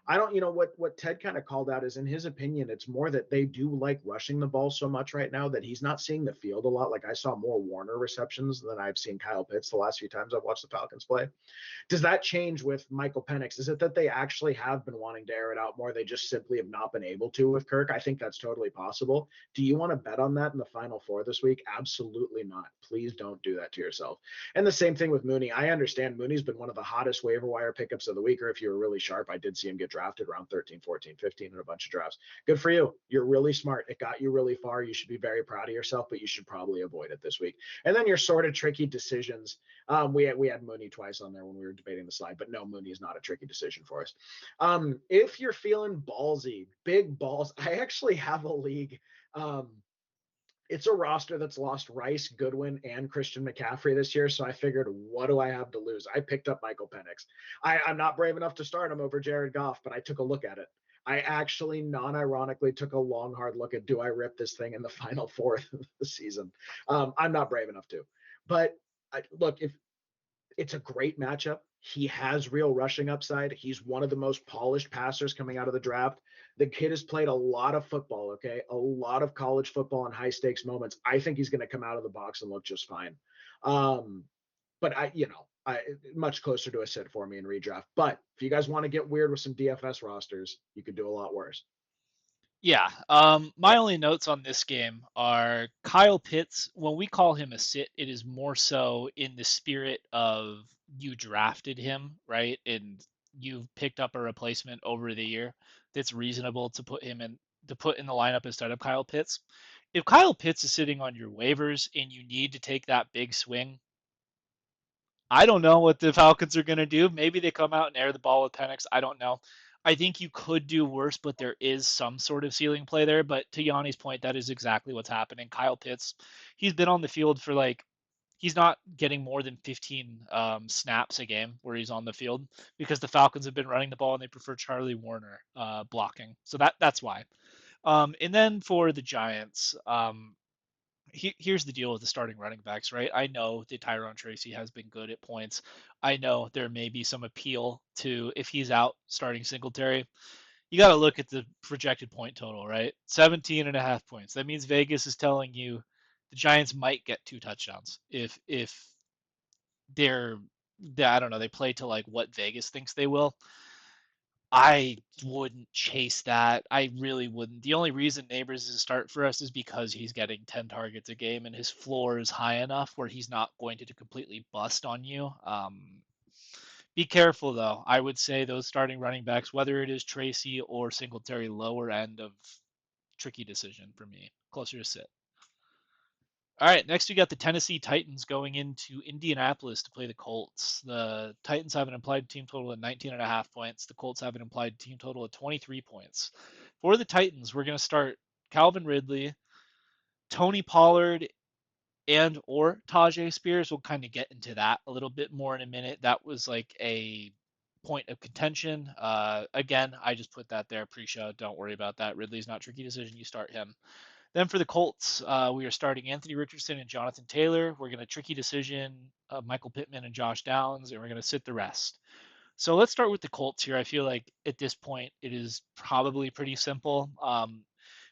I don't, what Ted kind of called out is, in his opinion, it's more that they do like rushing the ball so much right now that he's not seeing the field a lot. Like I saw more Warner receptions than I've seen Kyle Pitts the last few times I've watched the Falcons play. Does that change with Michael Penix? Is it that they actually have been wanting to air it out more? They just simply have not been able to with Kirk. I think that's totally possible. Do you want to bet on that in the Final Four this week? Absolutely not. Please don't do that to yourself. And the same thing with Mooney. I understand Mooney's been one of the hottest waiver wire pickups of the week, or if you were really sharp, I did see him get drafted around 13, 14, 15 in a bunch of drafts. Good for you. You're really smart. It got you really far. You should be very proud of yourself, but you should probably avoid it this week. And then your sort of tricky decisions. We had Mooney twice on there when we were debating the slide, but no, Mooney is not a tricky decision for us. If you're feeling ballsy, big balls, I actually have a league Um, it's a roster that's lost Rice, Goodwin, and Christian McCaffrey this year. So I figured, what do I have to lose? I picked up Michael Penix. I'm not brave enough to start him over Jared Goff, but I took a look at it. I actually, non-ironically, took a long, hard look at, do I rip this thing in the final fourth of the season? I'm not brave enough to. But look, if it's a great matchup. He has real rushing upside. He's one of the most polished passers coming out of the draft. The kid has played a lot of football, okay? A lot of college football and high stakes moments. I think he's going to come out of the box and look just fine. Um, but I much closer to a sit for me in redraft. But if you guys want to get weird with some DFS rosters, you could do a lot worse. Yeah. My only notes on this game are Kyle Pitts. When we call him a sit, it is more so in the spirit of you drafted him, right? And you've picked up a replacement over the year that's reasonable to put in the lineup instead of Kyle Pitts. If Kyle Pitts is sitting on your waivers and you need to take that big swing, I don't know what the Falcons are going to do. Maybe they come out and air the ball with Penix. I don't know. I think you could do worse, but there is some sort of ceiling play there. But to Yanni's point, that is exactly what's happening. Kyle Pitts, he's been on the field for like, he's not getting more than 15 snaps a game where he's on the field because the Falcons have been running the ball and they prefer Charlie Warner blocking. So that's why. And then for the Giants, here's the deal with the starting running backs, right? I know that Tyrone Tracy has been good at points. I know there may be some appeal to if he's out starting Singletary. You got to look at the projected point total, right? 17 and a half points. That means Vegas is telling you the Giants might get 2 touchdowns if they're I don't know, they play to like what Vegas thinks they will. I wouldn't chase that. I really wouldn't. The only reason Neighbors is a start for us is because he's getting 10 targets a game and his floor is high enough where he's not going to completely bust on you. Be careful though. I would say those starting running backs, whether it is Tracy or Singletary, lower end of tricky decision for me, closer to sit. All right, next we got the Tennessee Titans going into Indianapolis to play the Colts. The Titans have an implied team total of 19 and a half points. The Colts have an implied team total of 23 points. For the Titans, we're going to start Calvin Ridley, Tony Pollard, and or Tajay Spears. We'll kind of get into that a little bit more in a minute. That was like a point of contention. Again, I just put that there pre-show. Don't worry about that. Ridley's not tricky decision. You start him. Then for the Colts, we are starting Anthony Richardson and Jonathan Taylor. We're going to tricky decision Michael Pittman and Josh Downs, and we're going to sit the rest. So let's start with the Colts here. I feel like at this point it is probably pretty simple.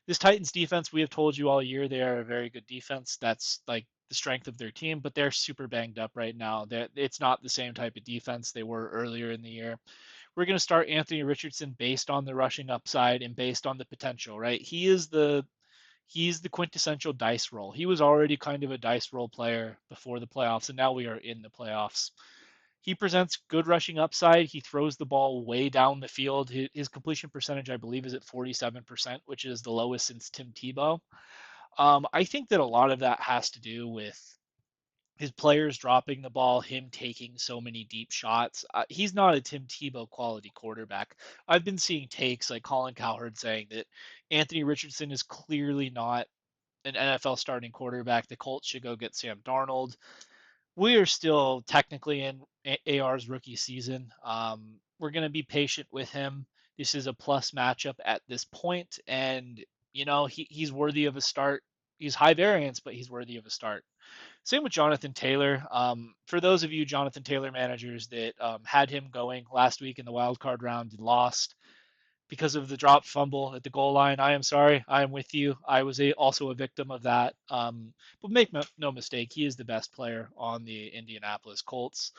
This Titans defense, we have told you all year they are a very good defense. That's like the strength of their team, but they're super banged up right now. It's not the same type of defense they were earlier in the year. We're going to start Anthony Richardson based on the rushing upside and based on the potential, right? He's the quintessential dice roll. He was already kind of a dice roll player before the playoffs, and now we are in the playoffs. He presents good rushing upside. He throws the ball way down the field. His completion percentage, I believe, is at 47%, which is the lowest since Tim Tebow. I think that a lot of that has to do with his players dropping the ball, him taking so many deep shots. He's not a Tim Tebow quality quarterback. I've been seeing takes like Colin Cowherd saying that Anthony Richardson is clearly not an NFL starting quarterback. The Colts should go get Sam Darnold. We are still technically in AR's rookie season. We're going to be patient with him. This is a plus matchup at this point, and he's worthy of a start. He's high variance, but he's worthy of a start. Same with Jonathan Taylor. For those of you Jonathan Taylor managers that had him going last week in the wild card round and lost because of the dropped fumble at the goal line, I am sorry. I am with you. I was also a victim of that. But make no mistake, he is the best player on the Indianapolis Colts.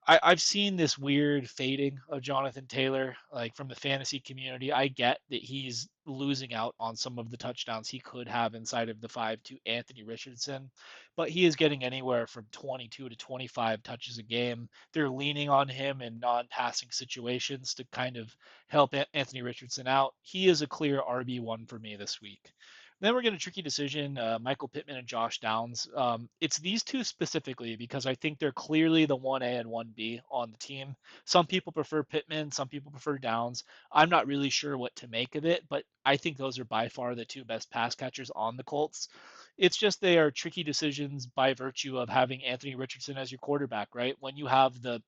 I've seen this weird fading of Jonathan Taylor, like from the fantasy community. I get that he's losing out on some of the touchdowns he could have inside of the 5 to Anthony Richardson, but he is getting anywhere from 22 to 25 touches a game. They're leaning on him in non-passing situations to kind of help Anthony Richardson out. He is a clear RB1 for me this week. Then we're getting a tricky decision, Michael Pittman and Josh Downs. It's these two specifically because I think they're clearly the 1A and 1B on the team. Some people prefer Pittman, some people prefer Downs. I'm not really sure what to make of it, but I think those are by far the two best pass catchers on the Colts. It's just they are tricky decisions by virtue of having Anthony Richardson as your quarterback, right? When you have the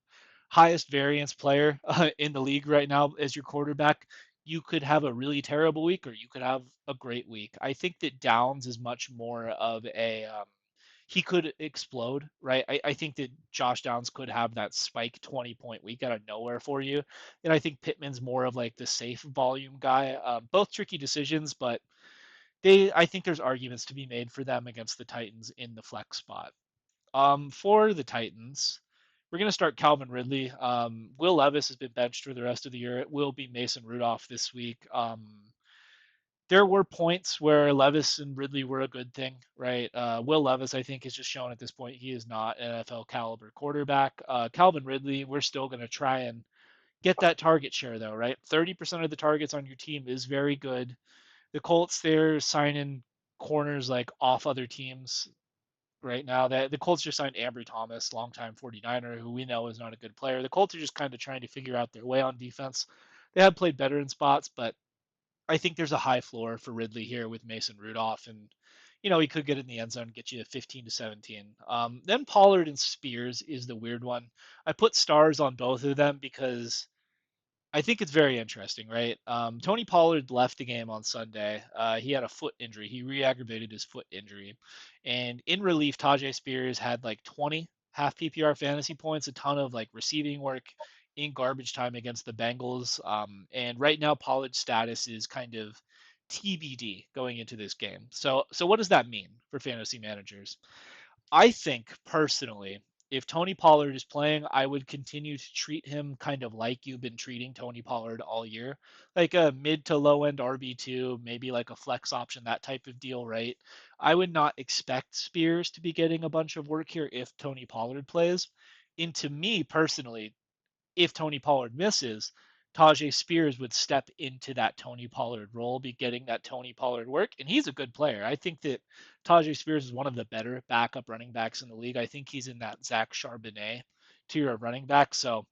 highest variance player in the league right now as your quarterback, you could have a really terrible week or you could have a great week. I think that Downs is much more of a he could explode, right? I think that Josh Downs could have that spike 20-point week out of nowhere for you. And I think Pittman's more of like the safe volume guy. Both tricky decisions, but I think there's arguments to be made for them against the Titans in the flex spot. For the Titans, we're going to start Calvin Ridley. Will Levis has been benched for the rest of the year. It will be Mason Rudolph this week. There were points where Levis and Ridley were a good thing, right? Will Levis, I think, has just shown at this point he is not an NFL caliber quarterback. Calvin Ridley, we're still going to try and get that target share, though, right? 30% of the targets on your team is very good. The Colts, they're signing corners like off other teams right now. That the Colts just signed Ambry Thomas, longtime 49er, who we know is not a good player. The Colts are just kind of trying to figure out their way on defense. They have played better in spots, but I think there's a high floor for Ridley here with Mason Rudolph, and he could get in the end zone, and get you 15 to 17. Then Pollard and Spears is the weird one. I put stars on both of them because I think it's very interesting, right? Tony Pollard left the game on Sunday. He had a foot injury. He re-aggravated his foot injury. And in relief, Tajay Spears had like 20 half PPR fantasy points, a ton of like receiving work in garbage time against the Bengals. And right now, Pollard's status is kind of TBD going into this game. So what does that mean for fantasy managers? I think personally, if Tony Pollard is playing, I would continue to treat him kind of like you've been treating Tony Pollard all year, like a mid to low end RB2, maybe like a flex option, that type of deal, right? I would not expect Spears to be getting a bunch of work here if Tony Pollard plays. And to me personally, if Tony Pollard misses, Tajay Spears would step into that Tony Pollard role, be getting that Tony Pollard work, and he's a good player. I think that Tajay Spears is one of the better backup running backs in the league. I think he's in that Zach Charbonnet tier of running back. So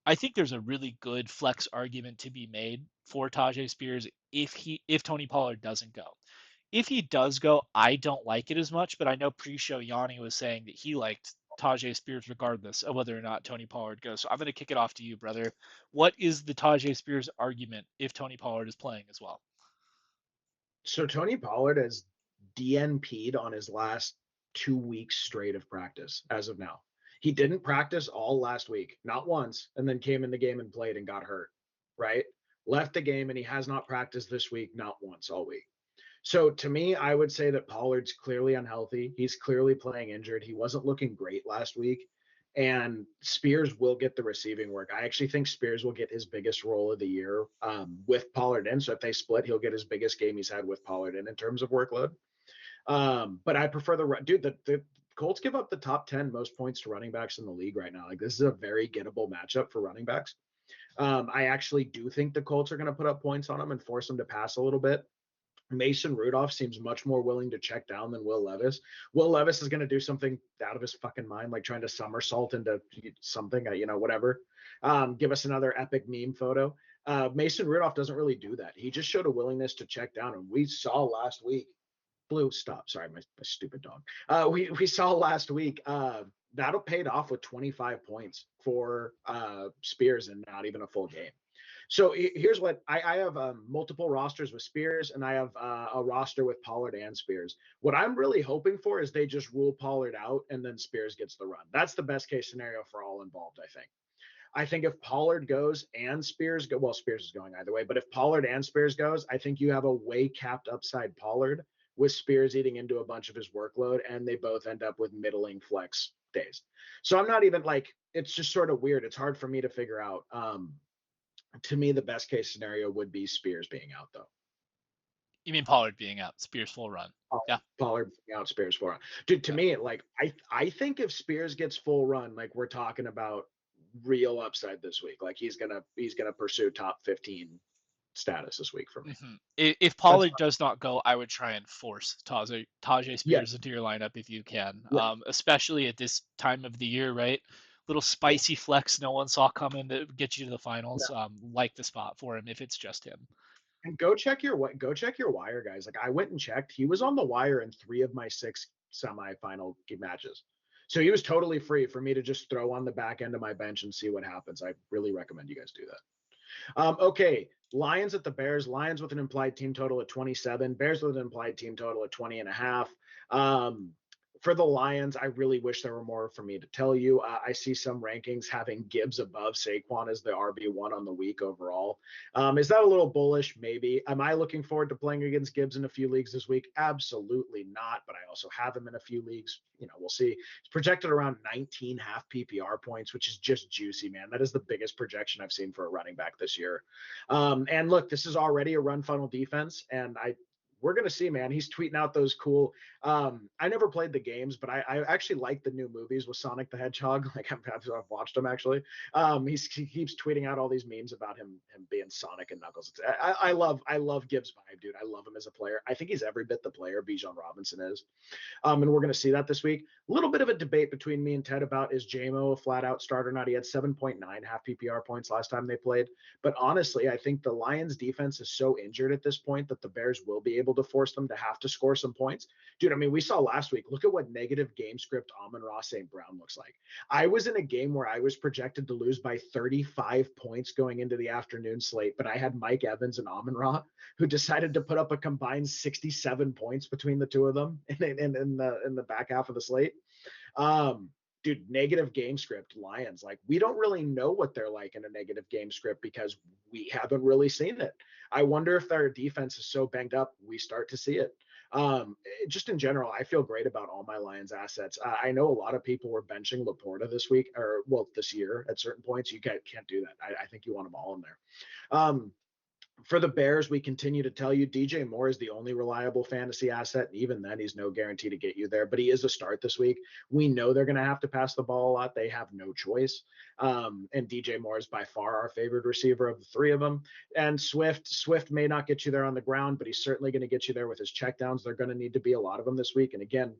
I think there's a really good flex argument to be made for Tajay Spears if Tony Pollard doesn't go. If he does go, I don't like it as much, but I know pre-show Yanni was saying that he liked Tajay Spears regardless of whether or not Tony Pollard goes. So I'm going to kick it off to you, brother. What is the Tajay Spears argument if Tony Pollard is playing as well? So Tony Pollard has DNP'd on his last 2 weeks straight of practice as of now. He didn't practice all last week, not once, and then came in the game and played and got hurt, right? Left the game and he has not practiced this week, not once all week. So to me, I would say that Pollard's clearly unhealthy. He's clearly playing injured. He wasn't looking great last week. And Spears will get the receiving work. I actually think Spears will get his biggest role of the year with Pollard in. So if they split, he'll get his biggest game he's had with Pollard in terms of workload. But I prefer the Colts give up the top 10 most points to running backs in the league right now. Like this is a very gettable matchup for running backs. I actually do think the Colts are going to put up points on them and force them to pass a little bit. Mason Rudolph seems much more willing to check down than Will Levis. Will Levis is going to do something out of his fucking mind, like trying to somersault into something, whatever. Give us another epic meme photo. Mason Rudolph doesn't really do that. He just showed a willingness to check down. And we saw last week, Blue, stop. Sorry, my stupid dog. We saw last week that paid off with 25 points for Spears and not even a full game. So here's what I have multiple rosters with Spears, and I have a roster with Pollard and Spears. What I'm really hoping for is they just rule Pollard out and then Spears gets the run. That's the best case scenario for all involved, I think. I think if Pollard goes and Spears go, well, Spears is going either way, but if Pollard and Spears goes, I think you have a way capped upside Pollard with Spears eating into a bunch of his workload, and they both end up with middling flex days. So I'm not even like, it's just sort of weird. It's hard for me to figure out. To me, the best case scenario would be Spears being out, though. You mean Pollard being out, Spears full run? Yeah, Pollard being out, Spears full run. Dude, to yeah. me, like I think if Spears gets full run, like we're talking about real upside this week. Like he's gonna pursue top 15 status this week for me. If That's Pollard does not go, I would try and force Tajay Spears yes, into your lineup if you can, yeah, especially at this time of the year, right? Little yeah. spicy flex no one saw coming to get you to the No. finals. Like the spot for him if it's just him. And go check your wire, guys. Like I went and checked. He was on the wire in 3 of my 6 semifinal matches. So he was totally free for me to just throw on the back end of my bench and see what happens. I really recommend you guys do that. Okay, Lions at the Bears. Lions with an implied team total at 27. Bears with an implied team total at 20 and a half. For the Lions, I really wish there were more for me to tell you. I see some rankings having Gibbs above Saquon as the RB1 on the week overall. Is that a little bullish? Maybe. Am I looking forward to playing against Gibbs in a few leagues this week? Absolutely not. But I also have him in a few leagues. We'll see. It's projected around 19 half PPR points, which is just juicy, man. That is the biggest projection I've seen for a running back this year. And look, this is already a run funnel defense, and we're going to see, man. He's tweeting out those cool. I never played the games, but I actually like the new movies with Sonic the Hedgehog. Like I've watched them actually. He keeps tweeting out all these memes about him being Sonic and Knuckles. I love Gibbs vibe, dude. I love him as a player. I think he's every bit the player Bijan Robinson is. And we're going to see that this week. A little bit of a debate between me and Ted about is JMO a flat out start or not. He had 7.9 half PPR points last time they played. But honestly, I think the Lions defense is so injured at this point that the Bears will be able to force them to have to score some points. Dude, I mean, we saw last week, look at what negative game script Amon-Ra St. Brown looks like. I was in a game where I was projected to lose by 35 points going into the afternoon slate, but I had Mike Evans and Amon-Ra who decided to put up a combined 67 points between the two of them in the back half of the slate. Dude, negative game script Lions. Like we don't really know what they're like in a negative game script because we haven't really seen it. I wonder if their defense is so banged up, we start to see it. Just in general, I feel great about all my Lions assets. I know a lot of people were benching Laporta this week or this year at certain points. You can't do that. I think you want them all in there. For the Bears, we continue to tell you DJ Moore is the only reliable fantasy asset. And even then, he's no guarantee to get you there, but he is a start this week. We know they're going to have to pass the ball a lot. They have no choice. And DJ Moore is by far our favored receiver of the three of them. And Swift may not get you there on the ground, but he's certainly going to get you there with his checkdowns. They're going to need to be a lot of them this week. And again,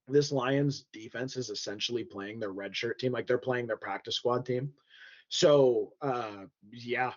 this Lions defense is essentially playing their red shirt team. Like they're playing their practice squad team. So,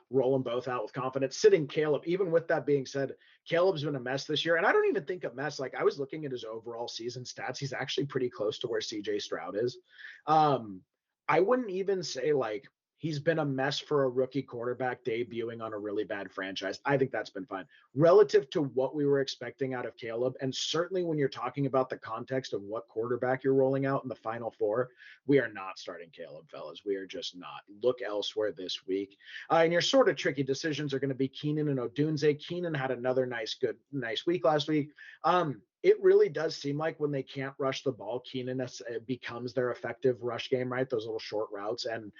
roll them both out with confidence. Sitting Caleb, even with that being said, Caleb's been a mess this year. And I don't even think a mess. Like I was looking at his overall season stats. He's actually pretty close to where CJ Stroud is. I wouldn't even say like he's been a mess for a rookie quarterback debuting on a really bad franchise. I think that's been fine relative to what we were expecting out of Caleb. And certainly when you're talking about the context of what quarterback you're rolling out in the final four, we are not starting Caleb, fellas. We are just not. Look elsewhere this week. And your sort of tricky decisions are going to be Keenan and Odunze. Keenan had another nice week last week. It really does seem like when they can't rush the ball, Keenan becomes their effective rush game, right? Those little short routes. And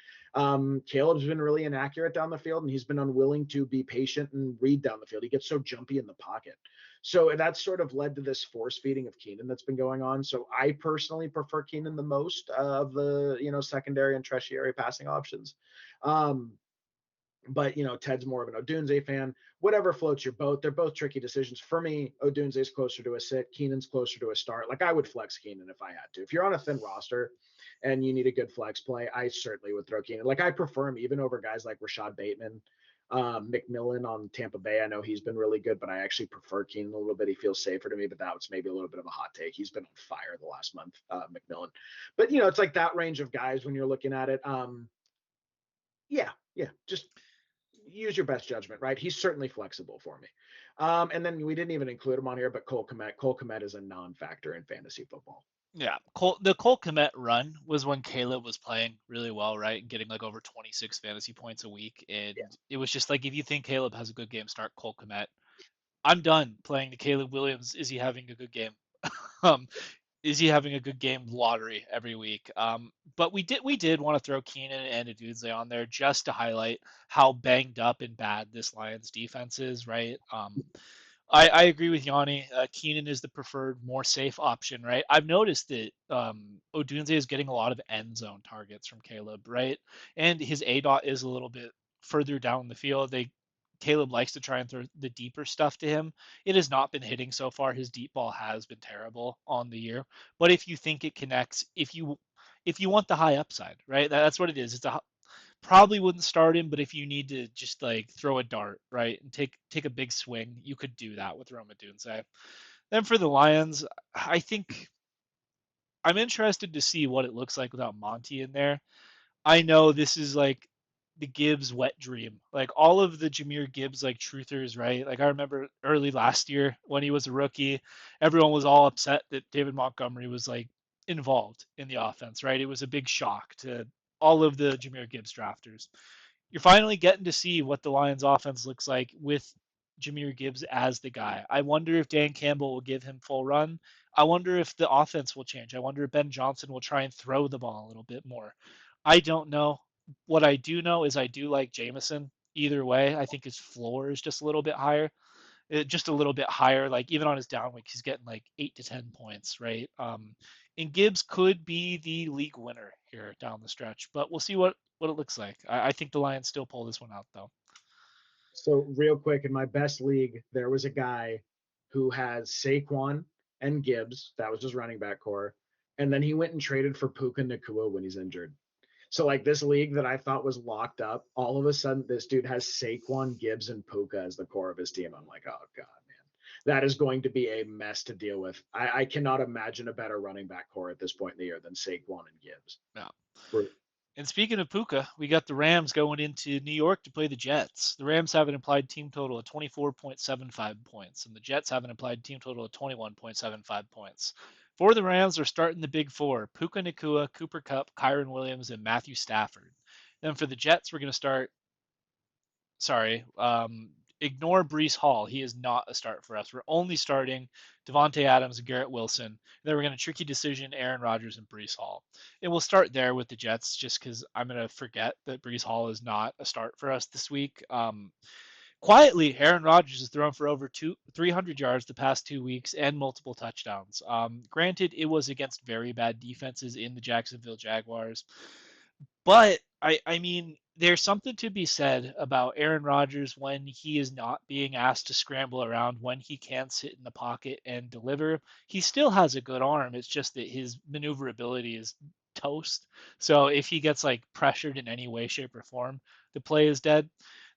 Caleb's been really inaccurate down the field, and he's been unwilling to be patient and read down the field. He gets so jumpy in the pocket. So that's sort of led to this force feeding of Keenan that's been going on. So I personally prefer Keenan the most of the, secondary and tertiary passing options. But Ted's more of an Odunze fan. Whatever floats your boat. They're both tricky decisions. For me, Odunze's closer to a sit. Keenan's closer to a start. Like I would flex Keenan if I had to. If you're on a thin roster and you need a good flex play, I certainly would throw Keenan. Like I prefer him even over guys like Rashad Bateman, McMillan on Tampa Bay. I know he's been really good, but I actually prefer Keenan a little bit. He feels safer to me, but that was maybe a little bit of a hot take. He's been on fire the last month, McMillan. But it's like that range of guys when you're looking at it. Just use your best judgment, right? He's certainly flexible for me. And then we didn't even include him on here, but Cole Kmet. Cole Kmet is a non-factor in fantasy football. Yeah, the Cole Kmet run was when Caleb was playing really well, right? Getting like over 26 fantasy points a week. And it was just like, if you think Caleb has a good game, start Cole Kmet. I'm done playing the Caleb Williams. Is he having a good game? Is he having a good game lottery every week? But we did want to throw Keenan and Odunze on there just to highlight how banged up and bad this Lions defense is, right? I agree with Yanni. Keenan is the preferred, more safe option, right? I've noticed that Odunze is getting a lot of end zone targets from Caleb, right? And his ADOT is a little bit further down the field. They Caleb likes to try and throw the deeper stuff to him. It has not been hitting so far. His deep ball has been terrible on the year. But if you think it connects, if you want the high upside, right? That's what it is. Probably wouldn't start him, but if you need to just like throw a dart, right, and take a big swing, you could do that with Roma Dunze. Then for the Lions, I think I'm interested to see what it looks like without Monty in there. I know this is like the Gibbs wet dream. Like all of the Jameer Gibbs like truthers, right? Like I remember early last year when he was a rookie, everyone was all upset that David Montgomery was like involved in the offense, right? It was a big shock to all of the Jameer Gibbs drafters. You're finally getting to see what the Lions offense looks like with Jameer Gibbs as the guy. I wonder if Dan Campbell will give him full run. I wonder if the offense will change. I wonder if Ben Johnson will try and throw the ball a little bit more. I don't know. What I do know is I do like Jameson either way. I think his floor is just a little bit higher. Just a little bit higher. Like even on his down week, he's getting like 8 to 10 points, right? And Gibbs could be the league winner here down the stretch, but we'll see what it looks like. I think the Lions still pull this one out though. So real quick, in my best league, there was a guy who has Saquon and Gibbs. That was his running back core. And then he went and traded for Puka Nakua when he's injured. So like this league that I thought was locked up, all of a sudden this dude has Saquon, Gibbs, and Puka as the core of his team. I'm like, oh god, man, that is going to be a mess to deal with. I cannot imagine a better running back core at this point in the year than Saquon and Gibbs. Yeah. For And speaking of Puka, we got the Rams going into New York to play the Jets. The Rams have an implied team total of 24.75 points, and the Jets have an implied team total of 21.75 points. For the Rams, they're starting the big four: Puka Nakua, Cooper Kupp, Kyron Williams, and Matthew Stafford. Then for the Jets, we're going to start sorry, ignore Brees Hall. He is not a start for us. We're only starting Devontae Adams and Garrett Wilson. Then we're going to tricky decision Aaron Rodgers and Brees Hall. And we'll start there with the Jets just because I'm going to forget that Brees Hall is not a start for us this week. Quietly, Aaron Rodgers has thrown for over 300 yards the past 2 weeks and multiple touchdowns. Granted, it was against very bad defenses in the Jacksonville Jaguars. But I mean, there's something to be said about Aaron Rodgers when he is not being asked to scramble around, when he can sit in the pocket and deliver. He still has a good arm. It's just that his maneuverability is toast. So if he gets like pressured in any way, shape, or form, the play is dead.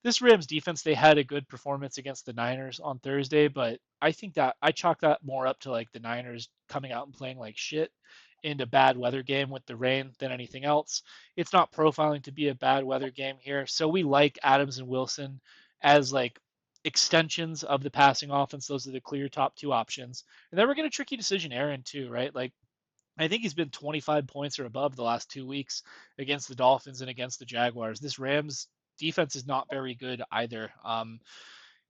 This Rams defense, they had a good performance against the Niners on Thursday, but I think that I chalk that more up to like the Niners coming out and playing like shit in a bad weather game with the rain than anything else. It's not profiling to be a bad weather game here. So we like Adams and Wilson as like extensions of the passing offense. Those are the clear top two options. And then we're going to tricky decision Aaron too, right? Like I think he's been 25 points or above the last 2 weeks against the Dolphins and against the Jaguars. This Rams defense is not very good either.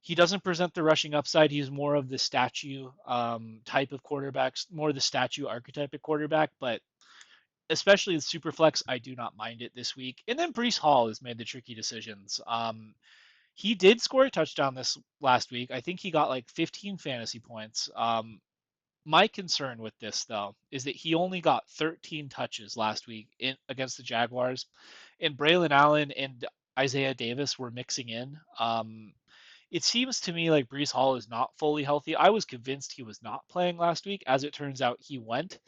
He doesn't present the rushing upside. He's more of the statue type of quarterbacks, more the statue archetype of quarterback. But especially in Superflex, I do not mind it this week. And then Brees Hall has made the tricky decisions. He did score a touchdown this last week. I think he got like 15 fantasy points. My concern with this though is that he only got 13 touches last week against the Jaguars, and Braylon Allen and Isaiah Davis were mixing in. It seems to me like Brees Hall is not fully healthy. I was convinced he was not playing last week. As it turns out, he went.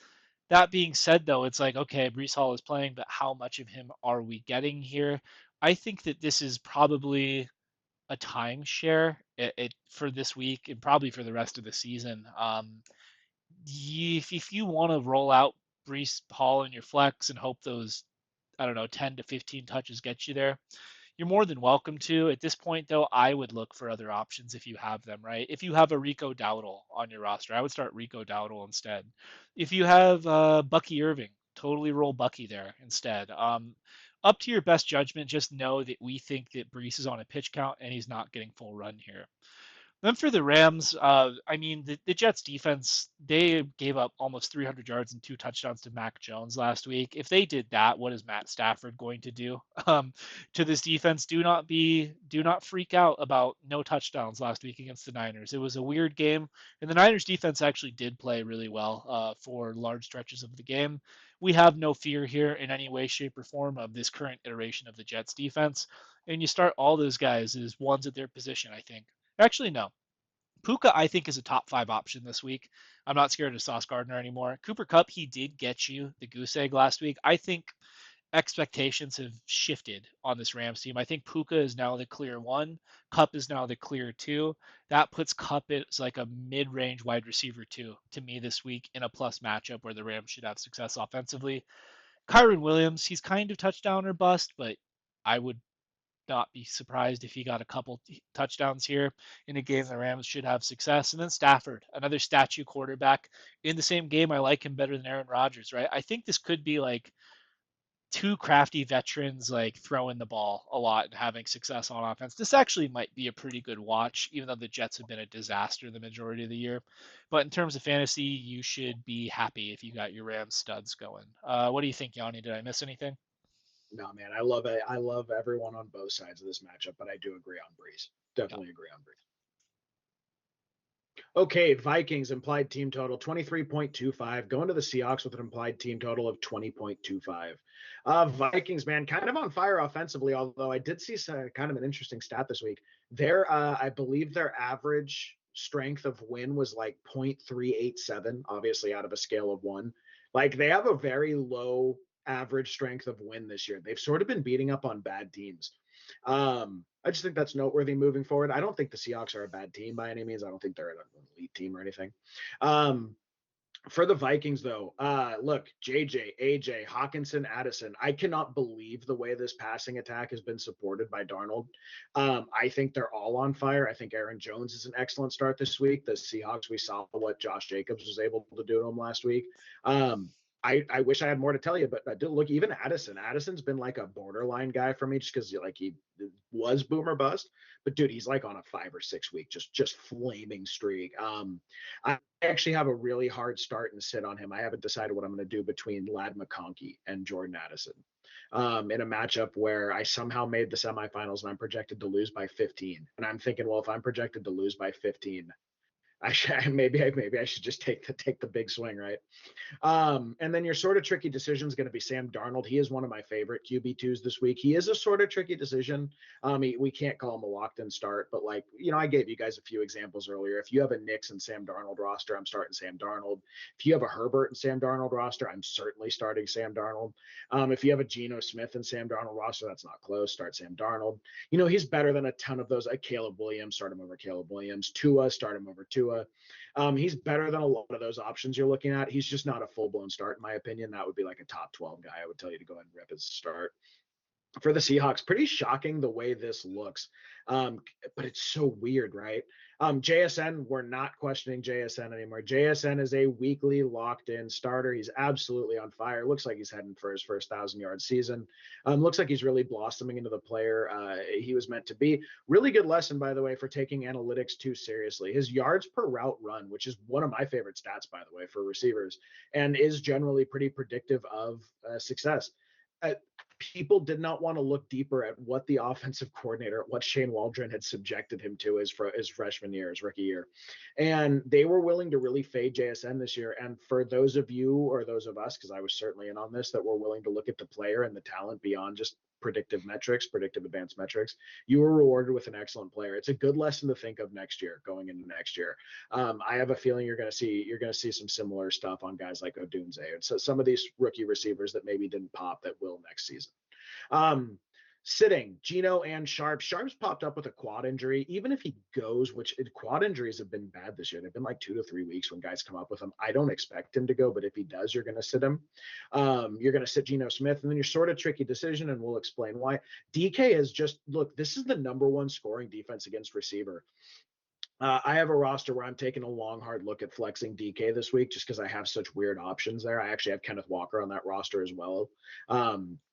That being said, though, it's like, okay, Brees Hall is playing, but how much of him are we getting here? I think that this is probably a timeshare for this week and probably for the rest of the season. If you want to roll out Brees Hall in your flex and hope those, I don't know, 10 to 15 touches get you there, you're more than welcome to. At this point, though, I would look for other options if you have them, right? If you have a Rico Dowdle on your roster, I would start Rico Dowdle instead. If you have Bucky Irving, totally roll Bucky there instead. Up to your best judgment, just know that we think that Brees is on a pitch count and he's not getting full run here. Then for the Rams, I mean, the Jets defense, they gave up almost 300 yards and 2 touchdowns to Mac Jones last week. If they did that, what is Matt Stafford going to do to this defense? Do not freak out about no touchdowns last week against the Niners. It was a weird game, and the Niners defense actually did play really well for large stretches of the game. we have no fear here in any way, shape, or form of this current iteration of the Jets defense. And you start all those guys as ones at their position, I think. Actually, no. Puka, I think, is a top 5 option this week. I'm not scared of Sauce Gardner anymore. Cooper Kupp, he did get you the goose egg last week. I think expectations have shifted on this Rams team. I think Puka is now the clear one. Kupp is now the clear two. That puts Kupp as like a mid-range wide receiver two to me this week in a plus matchup where the Rams should have success offensively. Kyron Williams, he's kind of touchdown or bust, but I would not be surprised if he got a couple touchdowns here in a game the Rams should have success. And then Stafford, another statue quarterback in the same game. I like him better than Aaron Rodgers, right? I think this could be like two crafty veterans like throwing the ball a lot and having success on offense. This actually might be a pretty good watch, even though the Jets have been a disaster the majority of the year. But in terms of fantasy, you should be happy if you got your Rams studs going. What do you think, Yanni? Did I miss anything? No, man, I love it. I love everyone on both sides of this matchup, but I do agree on Breeze. Yeah. Definitely agree on Breeze. Okay, Vikings implied team total 23.25, going to the Seahawks with an implied team total of 20.25. Vikings, man, kind of on fire offensively, although I did see kind of an interesting stat this week. I believe their average strength of win was like 0.387, obviously out of a scale of 1. Like they have a very low average strength of win this year. They've sort of been beating up on bad teams. I just think that's noteworthy moving forward. I don't think the Seahawks are a bad team by any means. I don't think they're an elite team or anything. For the Vikings, though, look, JJ, AJ, Hawkinson, Addison. I cannot believe the way this passing attack has been supported by Darnold. I think they're all on fire. I think Aaron Jones is an excellent start this week. The Seahawks, we saw what Josh Jacobs was able to do to them last week. I wish I had more to tell you, but I did look. Even Addison. Addison's been like a borderline guy for me, just because like he was boomer bust. But dude, he's like on a 5 or 6 week just flaming streak. I actually have a really hard start and sit on him. I haven't decided what I'm going to do between Lad McConkey and Jordan Addison in a matchup where I somehow made the semifinals and I'm projected to lose by 15. And I'm thinking, well, if I'm projected to lose by 15, maybe I should just take the big swing, right? And then your sort of tricky decision is going to be Sam Darnold. He is one of my favorite QB2s this week. He is a sort of tricky decision. We can't call him a locked-in start, but like, I gave you guys a few examples earlier. If you have a Knicks and Sam Darnold roster, I'm starting Sam Darnold. If you have a Herbert and Sam Darnold roster, I'm certainly starting Sam Darnold. If you have a Geno Smith and Sam Darnold roster, that's not close. Start Sam Darnold. He's better than a ton of those. Caleb Williams, start him over Caleb Williams. Tua, start him over Tua. He's better than a lot of those options you're looking at. He's just not a full-blown start, in my opinion. That would be like a top 12 guy. I would tell you to go ahead and rip his start. For the Seahawks, pretty shocking the way this looks. But it's so weird, right? JSN, we're not questioning JSN anymore. JSN is a weekly locked-in starter. He's absolutely on fire. Looks like he's heading for his first 1,000-yard season. Looks like he's really blossoming into the player he was meant to be. Really good lesson, by the way, for taking analytics too seriously. His yards per route run, which is one of my favorite stats, by the way, for receivers, and is generally pretty predictive of success. People did not want to look deeper at what the offensive coordinator, what Shane Waldron had subjected him to his freshman year, his rookie year. And they were willing to really fade JSN this year. And for those of you or those of us, because I was certainly in on this, that were willing to look at the player and the talent beyond just predictive advanced metrics, you were rewarded with an excellent player. It's a good lesson to think of next year, going into next year. I have a feeling you're going to see some similar stuff on guys like Odunze and so some of these rookie receivers that maybe didn't pop that will next season. Sitting Geno and Sharps. Sharps popped up with a quad injury. Even if he goes, which quad injuries have been bad this year, they've been like 2 to 3 weeks when guys come up with them. I don't expect him to go, but if he does, you're going to sit him. You're going to sit Geno Smith, and then your sort of tricky decision, and we'll explain why. DK is just look. This is the number one scoring defense against receiver. I have a roster where I'm taking a long, hard look at flexing DK this week just because I have such weird options there. I actually have Kenneth Walker on that roster as well.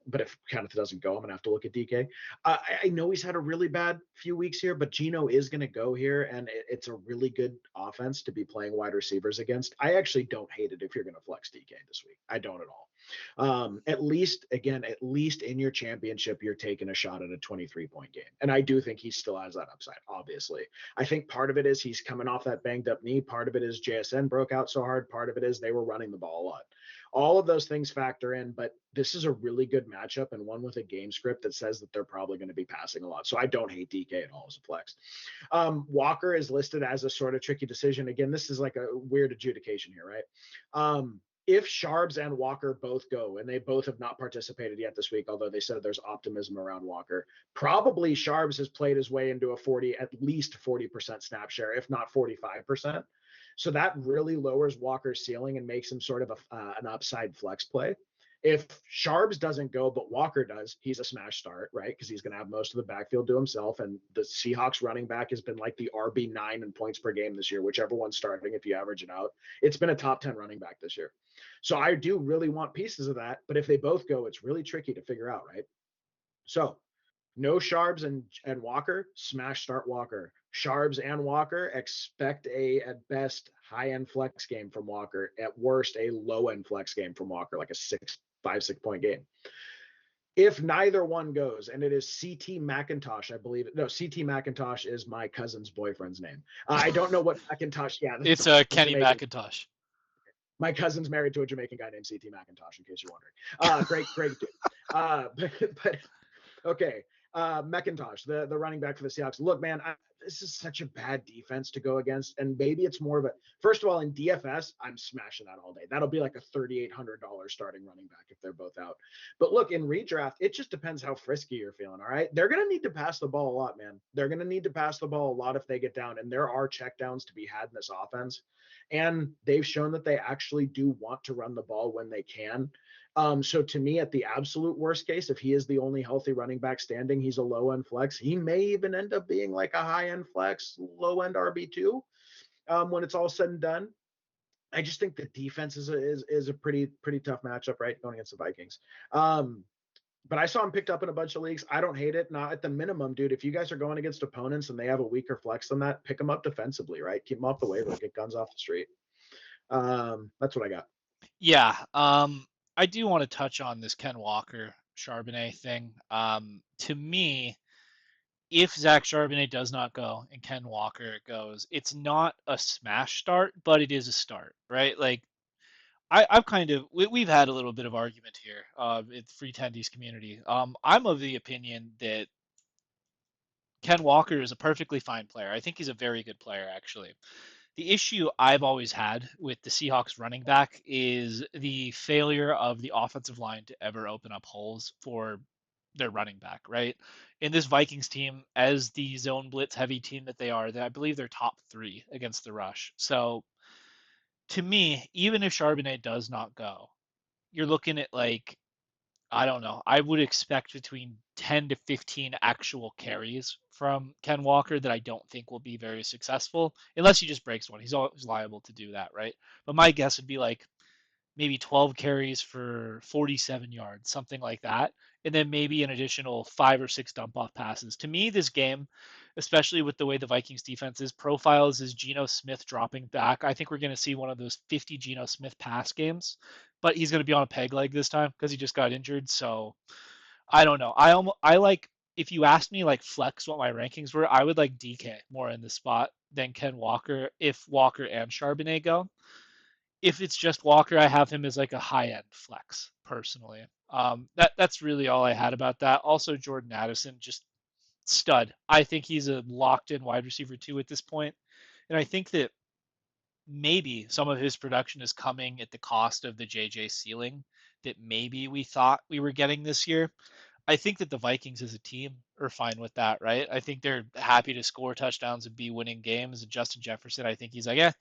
But if Kenneth doesn't go, I'm going to have to look at DK. I know he's had a really bad few weeks here, but Geno is going to go here, and it's a really good offense to be playing wide receivers against. I actually don't hate it if you're going to flex DK this week. I don't at all. At least in your championship, you're taking a shot at a 23-point game. And I do think he still has that upside, obviously. I think part of it is he's coming off that banged up knee. Part of it is JSN broke out so hard. Part of it is they were running the ball a lot. All of those things factor in, but this is a really good matchup and one with a game script that says that they're probably going to be passing a lot. So I don't hate DK at all as a flex. Walker is listed as a sort of tricky decision. Again, this is like a weird adjudication here, right? If Sharbs and Walker both go, and they both have not participated yet this week, although they said there's optimism around Walker, probably Sharbs has played his way into a 40, at least 40% snap share, if not 45%. So that really lowers Walker's ceiling and makes him sort of an upside flex play. If Sharbs doesn't go, but Walker does, he's a smash start, right? Because he's going to have most of the backfield to himself. And the Seahawks running back has been like the RB9 in points per game this year, whichever one's starting, if you average it out. It's been a top 10 running back this year. So I do really want pieces of that. But if they both go, it's really tricky to figure out, right? So no Sharbs and Walker, smash start Walker. Sharbs and Walker, expect at best high end flex game from Walker. At worst, a low end flex game from Walker, like a 5-6 point game. If neither one goes, and it is CT McIntosh, I believe. No, CT McIntosh is my cousin's boyfriend's name. I don't know what McIntosh. Yeah, It's Kenny Jamaican. McIntosh. My cousin's married to a Jamaican guy named CT McIntosh, in case you're wondering. Great dude. But okay. McIntosh, the running back for the Seahawks. Look, man, this is such a bad defense to go against. And maybe it's more of a, first of all, in DFS, I'm smashing that all day. That'll be like a $3,800 starting running back if they're both out. But look, in redraft, it just depends how frisky you're feeling. All right. They're going to need to pass the ball a lot, man. They're going to need to pass the ball a lot if they get down. And there are checkdowns to be had in this offense. And they've shown that they actually do want to run the ball when they can. So to me, at the absolute worst case, if he is the only healthy running back standing, he's a low end flex. He may even end up being like a high end flex, low end RB2 when it's all said and done. I just think the defense is a pretty tough matchup, right? Going against the Vikings. But I saw him picked up in a bunch of leagues. I don't hate it. Not at the minimum, dude. If you guys are going against opponents and they have a weaker flex than that, pick them up defensively, right? Keep them off the waiver, get guns off the street. That's what I got. Yeah. I do want to touch on this Ken Walker Charbonnet thing. To me, if Zach Charbonnet does not go and Ken Walker goes, it's not a smash start, but it is a start, right? Like I've kind of we've had a little bit of argument here in the free Tendies community. I'm of the opinion that Ken Walker is a perfectly fine player. I think he's a very good player, actually. The issue I've always had with the Seahawks running back is the failure of the offensive line to ever open up holes for their running back, right? In this Vikings team, as the zone blitz heavy team that they are, I believe they're top 3 against the rush. So to me, even if Charbonnet does not go, you're looking at like, I don't know. I would expect between 10 to 15 actual carries from Ken Walker that I don't think will be very successful unless he just breaks one. He's always liable to do that, right? But my guess would be like maybe 12 carries for 47 yards, something like that. And then maybe an additional 5 or 6 dump off passes. To me, this game, especially with the way the Vikings defense is, profiles is Geno Smith dropping back. I think we're going to see one of those 50 Geno Smith pass games, but he's going to be on a peg leg this time because he just got injured. So I don't know. I like, if you asked me like flex what my rankings were, I would like DK more in the spot than Ken Walker if Walker and Charbonnet go. If it's just Walker, I have him as like a high end flex personally. That's really all I had about that. Also, Jordan Addison, just stud. I think he's a locked in wide receiver 2 at this point. And I think that maybe some of his production is coming at the cost of the JJ ceiling that maybe we thought we were getting this year. I think that the Vikings as a team are fine with that, right? I think they're happy to score touchdowns and be winning games. And Justin Jefferson, I think he's like, yeah,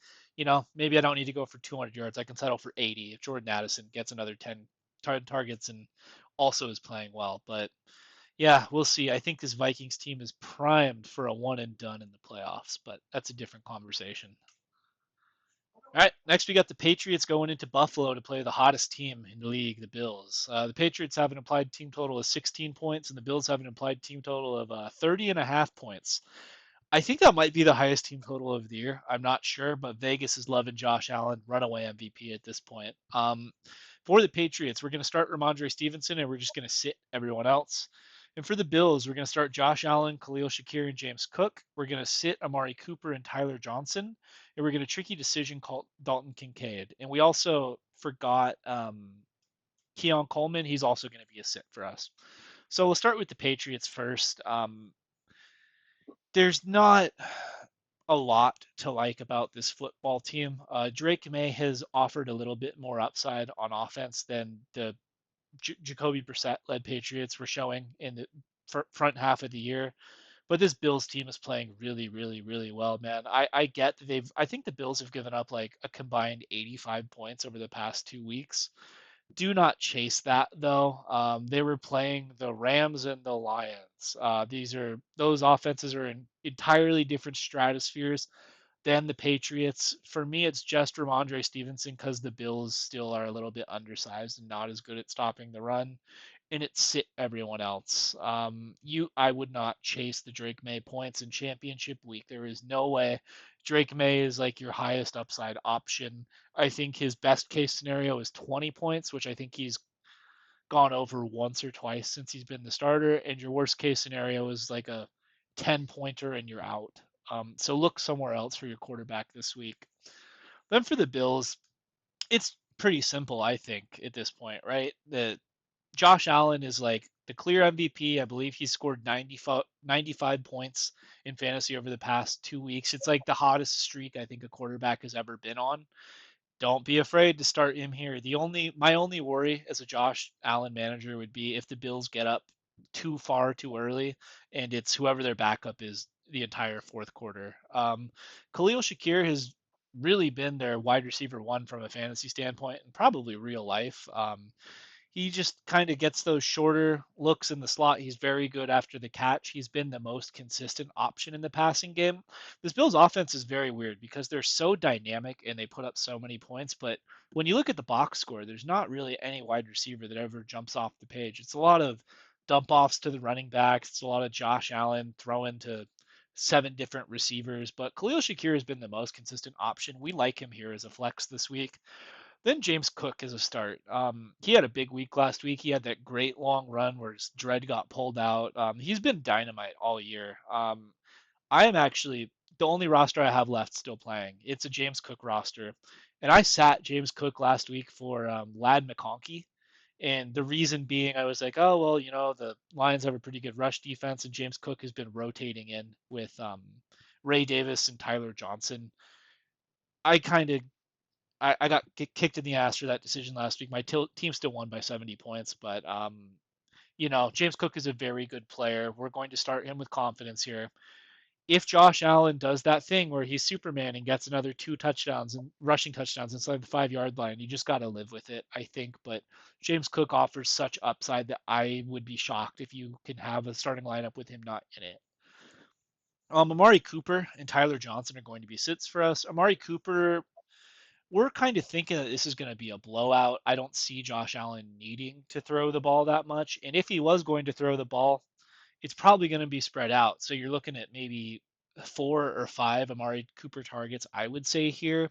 maybe I don't need to go for 200 yards. I can settle for 80 if Jordan Addison gets another 10 targets and also is playing well. But yeah, we'll see. I think this Vikings team is primed for a one and done in the playoffs, but that's a different conversation. All right, next we got the Patriots going into Buffalo to play the hottest team in the league, the Bills. The Patriots have an implied team total of 16 points, and the Bills have an implied team total of 30.5 points. I think that might be the highest team total of the year. I'm not sure, but Vegas is loving Josh Allen, runaway MVP at this point. For the Patriots, we're going to start Ramondre Stevenson, and we're just going to sit everyone else. And for the Bills, we're going to start Josh Allen, Khalil Shakir, and James Cook. We're going to sit Amari Cooper and Tyler Johnson. And we're going to tricky decision called Dalton Kincaid. And we also forgot Keon Coleman. He's also going to be a sit for us. So we'll start with the Patriots first. There's not a lot to like about this football team. Drake May has offered a little bit more upside on offense than the Jacoby Brissett-led Patriots were showing in the front half of the year. But this Bills team is playing really, really, really well, man. I get that I think the Bills have given up like a combined 85 points over the past 2 weeks. Do not chase that though. They were playing the Rams and the Lions. Those offenses are in entirely different stratospheres than the Patriots. For me, it's just Ramondre Stevenson because the Bills still are a little bit undersized and not as good at stopping the run, and it sit everyone else. I would not chase the Drake May points in championship week. There is no way. Drake May is like your highest upside option. I think his best case scenario is 20 points, which I think he's gone over once or twice since he's been the starter, and your worst case scenario is like a 10 pointer and you're out. So look somewhere else for your quarterback this week. Then for the Bills, it's pretty simple, I think, at this point, right? The Josh Allen is like the clear MVP. I believe he scored 95 points in fantasy over the past 2 weeks. It's like the hottest streak I think a quarterback has ever been on. Don't be afraid to start him here. My only worry as a Josh Allen manager would be if the Bills get up too far too early and it's whoever their backup is the entire fourth quarter. Khalil Shakir has really been their wide receiver one from a fantasy standpoint and probably real life. He just kind of gets those shorter looks in the slot. He's very good after the catch. He's been the most consistent option in the passing game. This Bills offense is very weird because they're so dynamic and they put up so many points. But when you look at the box score, there's not really any wide receiver that ever jumps off the page. It's a lot of dump offs to the running backs. It's a lot of Josh Allen throwing to 7 different receivers. But Khalil Shakir has been the most consistent option. We like him here as a flex this week. Then James Cook is a start. He had a big week last week. He had that great long run where his dread got pulled out. He's been dynamite all year. I am actually the only roster I have left still playing. It's a James Cook roster, and I sat James Cook last week for Lad McConkey. And the reason being, I was like, oh well, the Lions have a pretty good rush defense, and James Cook has been rotating in with Ray Davis and Tyler Johnson. I kind of I got kicked in the ass for that decision last week. My team still won by 70 points, but James Cook is a very good player. We're going to start him with confidence here. If Josh Allen does that thing where he's Superman and gets another 2 touchdowns and rushing touchdowns inside the 5 yard line, you just got to live with it, I think. But James Cook offers such upside that I would be shocked if you can have a starting lineup with him not in it. Amari Cooper and Tyler Johnson are going to be sits for us. Amari Cooper, we're kind of thinking that this is going to be a blowout. I don't see Josh Allen needing to throw the ball that much. And if he was going to throw the ball, it's probably going to be spread out. So you're looking at maybe 4 or 5 Amari Cooper targets, I would say here.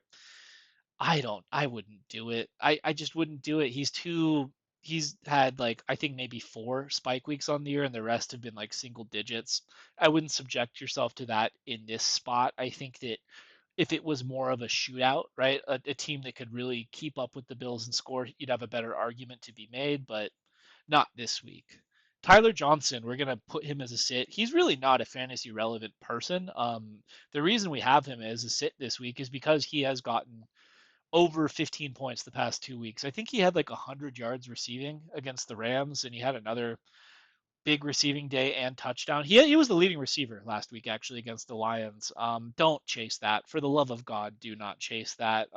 I wouldn't do it. I just wouldn't do it. He's had like, I think maybe 4 spike weeks on the year and the rest have been like single digits. I wouldn't subject yourself to that in this spot. I think that if it was more of a shootout, right, a team that could really keep up with the Bills and score, you'd have a better argument to be made, but not this week. Tyler Johnson, we're going to put him as a sit. He's really not a fantasy relevant person. The reason we have him as a sit this week is because he has gotten over 15 points the past 2 weeks. I think he had like 100 yards receiving against the Rams, and he had another big receiving day and touchdown. He was the leading receiver last week actually against the Lions. Don't chase that. For the love of God, do not chase that.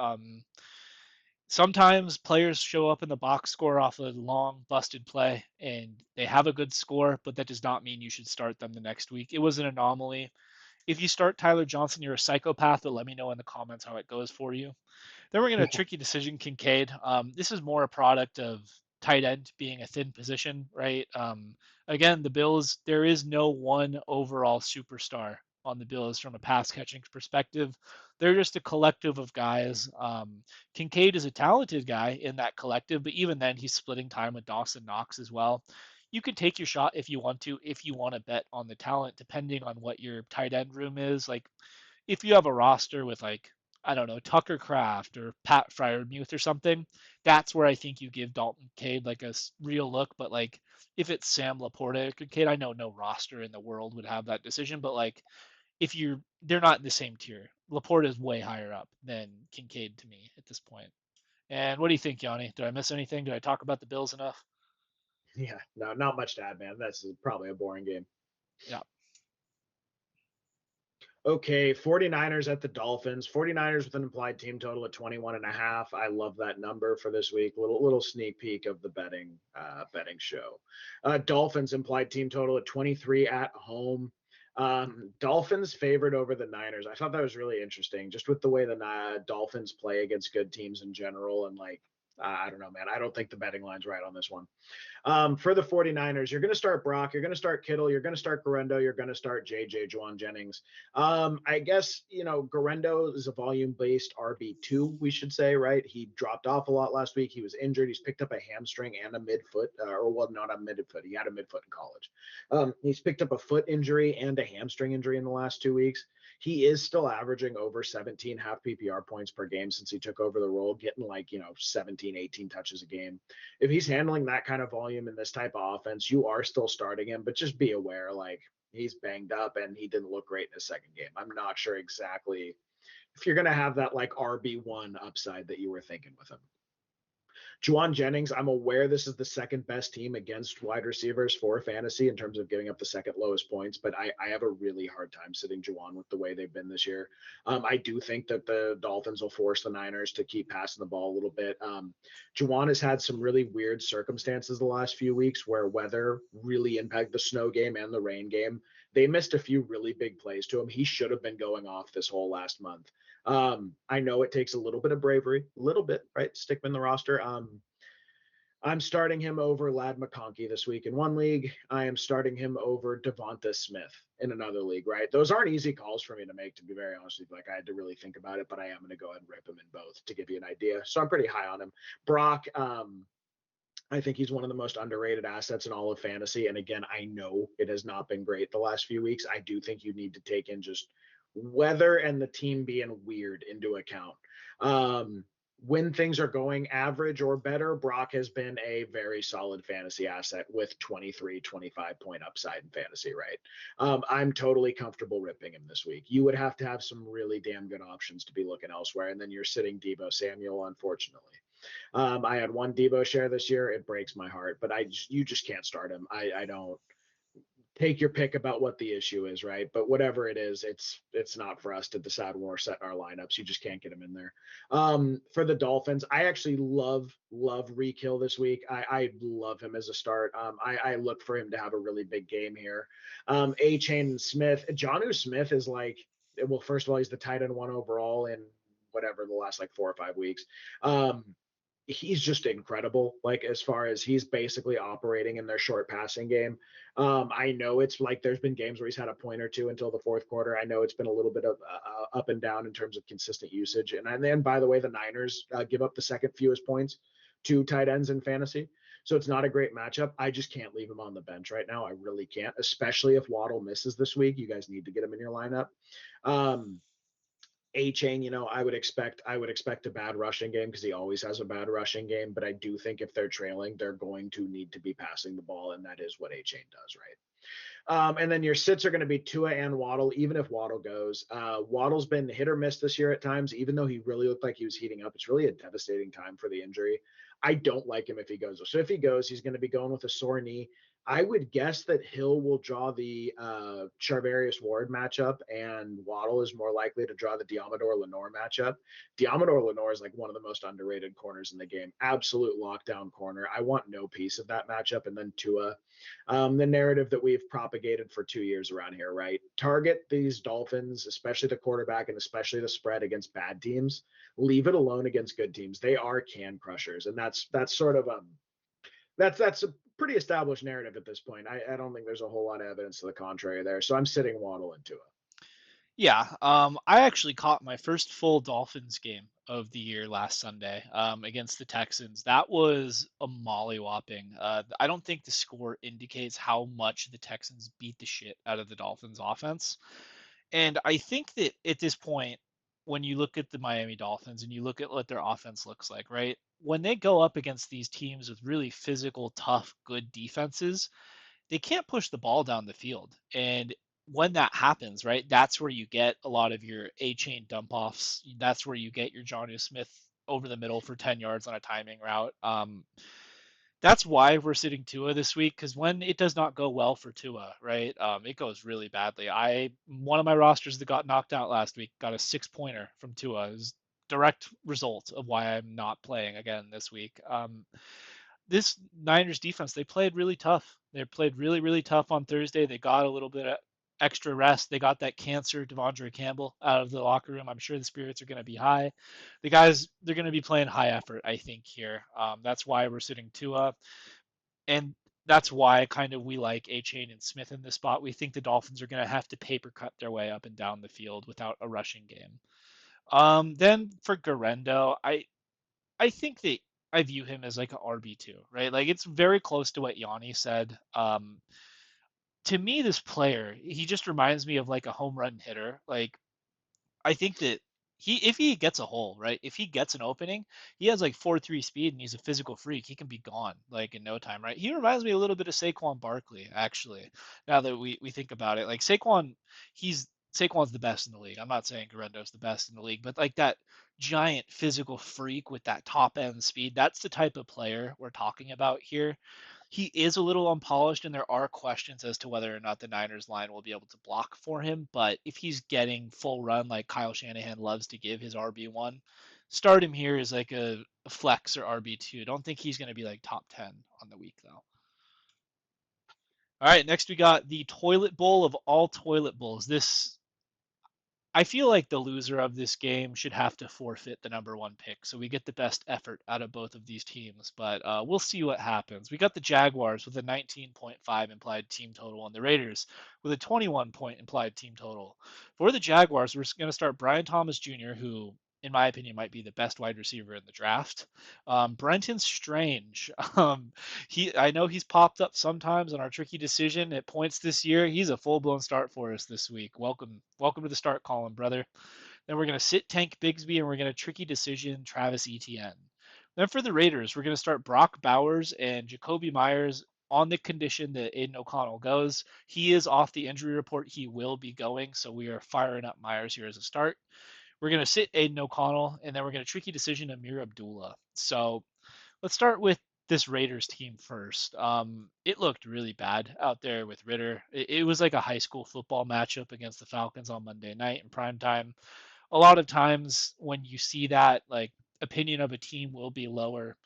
Sometimes players show up in the box score off a long busted play and they have a good score, but that does not mean you should start them the next week. It was an anomaly. If you start Tyler Johnson, you're a psychopath, but let me know in the comments how it goes for you. Then we're going to tricky decision Kincaid. This is more a product of tight end being a thin position, right? Again, the Bills, there is no one overall superstar on the Bills from a pass catching perspective. They're just a collective of guys. Kincaid is a talented guy in that collective, but even then, he's splitting time with Dawson Knox as well. you could take your shot if you want to, if you want to bet on the talent, depending on what your tight end room is. Like if you have a roster with like, I don't know, Tucker Kraft or Pat Fryermuth or something, that's where I think you give Dalton Cade like a real look. But like if it's Sam Laporta or Kincaid, I know no roster in the world would have that decision, but like if they're not in the same tier. Laporta is way higher up than Kincaid to me at this point. And what do you think, Yanni? Did I miss anything? Did I talk about the Bills enough? Yeah, no, not much to add, man. That's probably a boring game. Yeah. Okay, 49ers at the Dolphins. 49ers with an implied team total at 21.5. I love that number for this week. Little sneak peek of the betting show. Dolphins implied team total at 23 at home. Dolphins favored over the Niners. I thought that was really interesting, just with the way the Dolphins play against good teams in general. And like, I don't know, man. I don't think the betting line's right on this one. For the 49ers, you're going to start Brock, you're going to start Kittle, you're going to start Garendo, you're going to start Juwan Jennings. I guess, Garendo is a volume based RB2, we should say, right? He dropped off a lot last week. He was injured. He's picked up a hamstring and a midfoot, or well, not a midfoot. He had a midfoot in college. He's picked up a foot injury and a hamstring injury in the last 2 weeks. He is still averaging over 17 half PPR points per game since he took over the role, getting like, 17, 18 touches a game. If he's handling that kind of volume in this type of offense, you are still starting him, but just be aware, like he's banged up and he didn't look great in his second game. I'm not sure exactly if you're going to have that like RB1 upside that you were thinking with him. Juwan Jennings, I'm aware this is the second best team against wide receivers for fantasy in terms of giving up the second lowest points, but I have a really hard time sitting Juwan with the way they've been this year. I do think that the Dolphins will force the Niners to keep passing the ball a little bit. Juwan has had some really weird circumstances the last few weeks where weather really impacted the snow game and the rain game. They missed a few really big plays to him. He should have been going off this whole last month. I know it takes a little bit of bravery, a little bit, right? Stick him in the roster. I'm starting him over Lad McConkey this week in one league. I am starting him over Devonta Smith in another league, right? Those aren't easy calls for me to make, to be very honest with you. Like, I had to really think about it, but I am going to go ahead and rip him in both to give you an idea. So I'm pretty high on him. Brock, I think he's one of the most underrated assets in all of fantasy. And again, I know it has not been great the last few weeks. I do think you need to take in just weather and the team being weird into account. When things are going average or better, Brock has been a very solid fantasy asset with 23, 25 point upside in fantasy, right? I'm totally comfortable ripping him this week. You would have to have some really damn good options to be looking elsewhere. And then you're sitting Deebo Samuel, unfortunately. I had one Deebo share this year. It breaks my heart, but you just can't start him. I don't. Take your pick about what the issue is, right? But whatever it is, it's not for us to decide when we're setting our lineups. You just can't get him in there. For the Dolphins, I actually love Reek Hill this week. I love him as a start. I look for him to have a really big game here. A Chain Smith, Jonnu Smith is like, well, first of all, he's the tight end one overall in whatever the last like 4 or 5 weeks. He's just incredible. Like, as far as he's basically operating in their short passing game. I know it's like there's been games where he's had a point or two until the fourth quarter. I know it's been a little bit of up and down in terms of consistent usage. And then, by the way, the Niners give up the second fewest points to tight ends in fantasy. So it's not a great matchup. I just can't leave him on the bench right now. I really can't, especially if Waddle misses this week. You guys need to get him in your lineup. A Chain, I would expect a bad rushing game because he always has a bad rushing game. But I do think if they're trailing, they're going to need to be passing the ball, and that is what A Chain does, right? And then your sits are going to be Tua and Waddle, even if Waddle goes. Waddle's been hit or miss this year at times, even though he really looked like he was heating up. It's really a devastating time for the injury. I don't like him if he goes. So if he goes, he's going to be going with a sore knee. I would guess that Hill will draw the Charvarius Ward matchup, and Waddle is more likely to draw the Diamador Lenore matchup. Diamador Lenore is like one of the most underrated corners in the game. Absolute lockdown corner. I want no piece of that matchup. And then Tua, the narrative that we've propagated for 2 years around here, right? Target these Dolphins, especially the quarterback and especially the spread against bad teams. Leave it alone against good teams. They are can crushers, and that's sort of that's a pretty established narrative at this point. I don't think there's a whole lot of evidence to the contrary there. So I'm sitting Waddle into it. Yeah, I actually caught my first full Dolphins game of the year last Sunday against the Texans. That was a mollywhopping. I don't think the score indicates how much the Texans beat the shit out of the Dolphins offense. And I think that at this point, when you look at the Miami Dolphins and you look at what their offense looks like, right? When they go up against these teams with really physical, tough, good defenses, they can't push the ball down the field. And when that happens, right, that's where you get a lot of your A chain dump offs. That's where you get your Johnny Smith over the middle for 10 yards on a timing route. That's why we're sitting Tua this week, because when it does not go well for Tua, right, it goes really badly. One of my rosters that got knocked out last week got a 6 pointer from Tua. It was direct result of why I'm not playing again this week. This Niners defense, they played really tough. They played really, really tough on Thursday. They got a little bit of extra rest. They got that cancer Devondre Campbell out of the locker room. I'm sure the spirits are going to be high. The guys, they're going to be playing high effort, I think, here. That's why we're sitting Tua. And that's why kind of we like A-Chain and Smith in this spot. We think the Dolphins are going to have to paper cut their way up and down the field without a rushing game. Then for Garendo, I think that I view him as like an RB2, right? Like it's very close to what Yanni said. To me, this player, he just reminds me of like a home run hitter. Like I think that if he gets a hole, right? If he gets an opening, he has like 4.3 speed and he's a physical freak. He can be gone like in no time, right? He reminds me a little bit of Saquon Barkley, actually. Now that we think about it, like Saquon's the best in the league. I'm not saying Garendo's the best in the league, but like that giant physical freak with that top end speed, that's the type of player we're talking about here. He is a little unpolished, and there are questions as to whether or not the Niners line will be able to block for him. But if he's getting full run like Kyle Shanahan loves to give his RB1, start him here as like a flex or RB2. Don't think he's going to be like top 10 on the week, though. All right, next we got the toilet bowl of all toilet bowls. I feel like the loser of this game should have to forfeit the number one pick, so we get the best effort out of both of these teams. But we'll see what happens. We got the Jaguars with a 19.5 implied team total, and the Raiders with a 21-point implied team total. For the Jaguars, we're going to start Brian Thomas Jr., who, in my opinion, might be the best wide receiver in the draft. Brenton Strange. I know he's popped up sometimes on our tricky decision at points this year. He's a full blown start for us this week. Welcome to the start column, brother. Then we're gonna sit Tank Bigsby and we're gonna tricky decision Travis Etienne. Then for the Raiders, we're gonna start Brock Bowers and Jacoby Myers on the condition that Aiden O'Connell goes. He is off the injury report. He will be going, so we are firing up Myers here as a start. We're gonna sit Aiden O'Connell, and then we're gonna tricky decision Amir Abdullah. So let's start with this Raiders team first. It looked really bad out there with Ritter. It was like a high school football matchup against the Falcons on Monday night in prime time. A lot of times when you see that, like opinion of a team will be lower.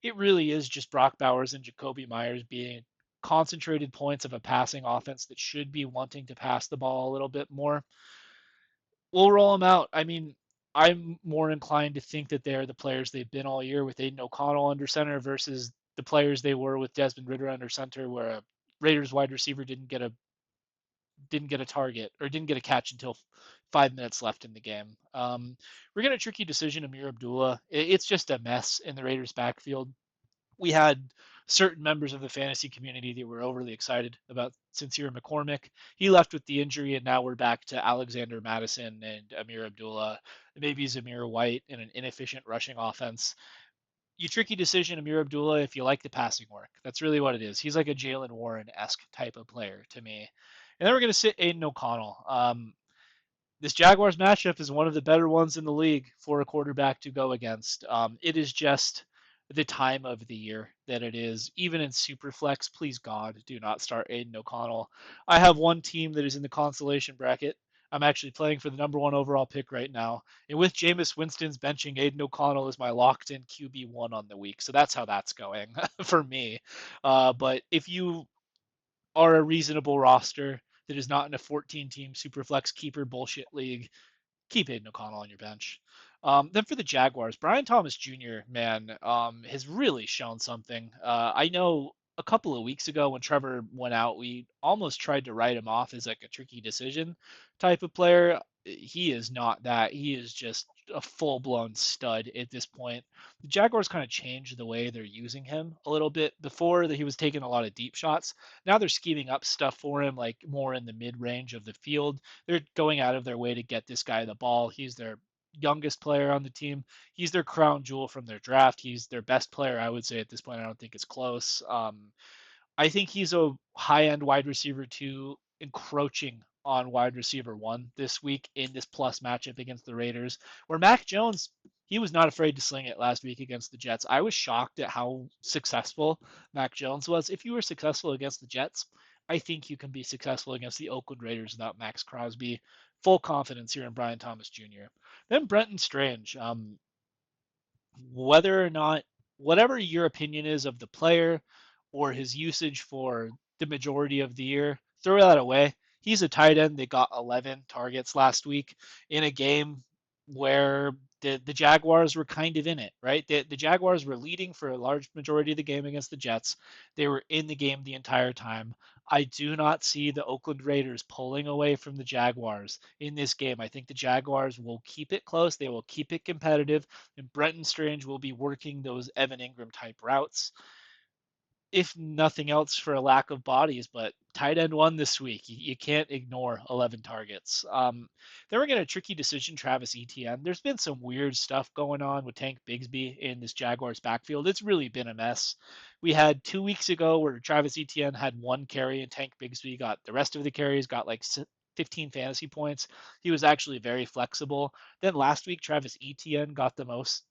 It really is just Brock Bowers and Jacoby Myers being concentrated points of a passing offense that should be wanting to pass the ball a little bit more. We'll roll them out. I mean, I'm more inclined to think that they're the players they've been all year with Aiden O'Connell under center versus the players they were with Desmond Ritter under center, where a Raiders wide receiver didn't get a target or didn't get a catch until 5 minutes left in the game. We're gonna tricky decision Amir Abdullah. It's just a mess in the Raiders backfield. We had certain members of the fantasy community that were overly excited about Sincere McCormick. He left with the injury, and now we're back to Alexander Madison and Amir Abdullah, maybe Zamir White in an inefficient rushing offense. You tricky decision, Amir Abdullah, if you like the passing work. That's really what it is. He's like a Jalen Warren esque type of player to me. And then we're going to sit Aiden O'Connell. This Jaguars matchup is one of the better ones in the league for a quarterback to go against. It is just the time of the year that it is. Even in Superflex, please God, do not start Aiden O'Connell. I have one team that is in the consolation bracket. I'm actually playing for the number one overall pick right now. And with Jameis Winston's benching, Aiden O'Connell is my locked in QB1 on the week. So that's how that's going for me. But if you are a reasonable roster that is not in a 14 team Superflex keeper bullshit league, keep Aiden O'Connell on your bench. Then for the Jaguars, Brian Thomas Jr., man, has really shown something. I know a couple of weeks ago when Trevor went out, we almost tried to write him off as like a tricky decision type of player. He is not that. He is just a full-blown stud at this point. The Jaguars kind of changed the way they're using him a little bit. Before that, he was taking a lot of deep shots. Now they're scheming up stuff for him, like more in the mid-range of the field. They're going out of their way to get this guy the ball. He's their youngest player on the team. He's their crown jewel from their draft. He's their best player, I would say, at this point. I don't think it's close. I think he's a high-end wide receiver two, encroaching on wide receiver one this week in this plus matchup against the Raiders, where Mac Jones, he was not afraid to sling it last week against the Jets. I was shocked at how successful Mac Jones was. If you were successful against the Jets, I think you can be successful against the Oakland Raiders without Max Crosby. Full confidence here in Brian Thomas Jr. Then Brenton Strange. Whether or not, whatever your opinion is of the player or his usage for the majority of the year, throw that away. He's a tight end. They got 11 targets last week in a game where the Jaguars were kind of in it, right? The Jaguars were leading for a large majority of the game against the Jets. They were in the game the entire time. I do not see the Oakland Raiders pulling away from the Jaguars in this game. I think the Jaguars will keep it close. They will keep it competitive, and Brenton Strange will be working those Evan Ingram type routes, if nothing else for a lack of bodies. But tight end one this week, you can't ignore 11 targets. Then we're going to tricky decision Travis Etienne. There's been some weird stuff going on with Tank Bigsby in this Jaguars backfield. It's really been a mess. We had 2 weeks ago where Travis Etienne had one carry and Tank Bigsby got the rest of the carries, got like 15 fantasy points. He was actually very flexible. Then last week, Travis Etienne got the most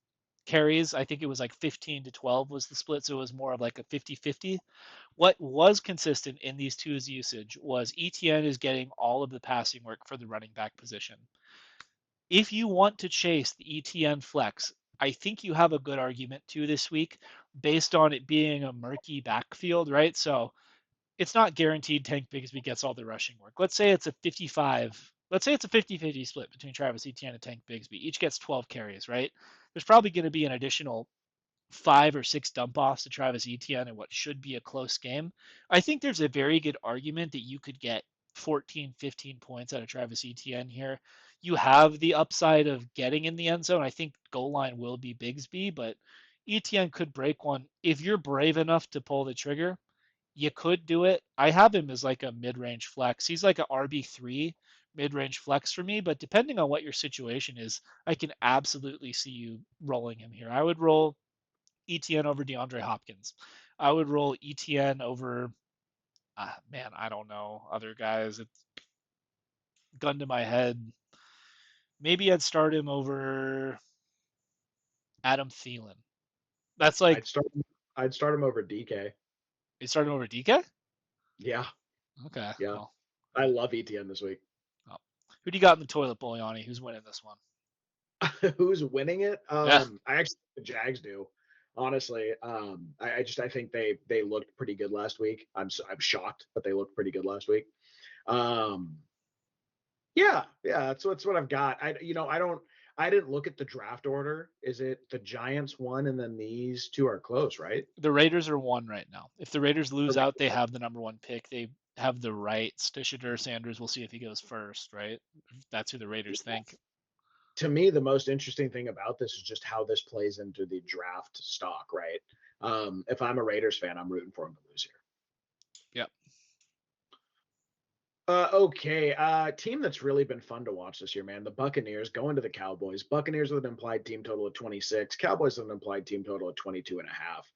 carries. I think it was like 15 to 12 was the split, so it was more of like a 50-50. What was consistent in these two's usage was ETN is getting all of the passing work for the running back position. If you want to chase the ETN flex, I think you have a good argument too this week based on it being a murky backfield, right? So it's not guaranteed Tank Bigsby gets all the rushing work. Let's say it's a 55. Let's say it's a 50-50 split between Travis Etienne and Tank Bigsby. Each gets 12 carries, right? There's probably going to be an additional 5 or 6 dump offs to Travis Etienne in what should be a close game. I think there's a very good argument that you could get 14, 15 points out of Travis Etienne here. You have the upside of getting in the end zone. I think goal line will be Bigsby, but Etienne could break one. If you're brave enough to pull the trigger, you could do it. I have him as like a mid-range flex. He's like a RB3 mid-range flex for me, but depending on what your situation is, I can absolutely see you rolling him here. I would roll ETN over DeAndre Hopkins. I would roll ETN over, man, I don't know, other guys. It's gun to my head. Maybe I'd start him over Adam Thielen. That's like, I'd start. I'd start him over DK. you start him over DK? Yeah, Okay, yeah. well, I love ETN this week. well. Who do you got in the toilet bowl, Yanni? Who's winning this one? Who's winning it? Yeah, I actually think the Jags do. Honestly, I think they looked pretty good last week. I'm shocked, but they looked pretty good last week. Um, yeah, that's what I've got. I didn't look at the draft order. Is it the Giants one and then these two are close, right? the Raiders are one right now. If the Raiders lose out, they have the number one pick. They have the rights to Shadur Sanders. We'll see if he goes first, right? That's who the Raiders think. To me, the most interesting thing about this is just how this plays into the draft stock, right? If I'm a Raiders fan, I'm rooting for them to lose here. Yep. Okay. Team that's really been fun to watch this year, man. The Buccaneers going to the Cowboys. Buccaneers with an implied team total of 26. Cowboys with an implied team total of 22 and a half.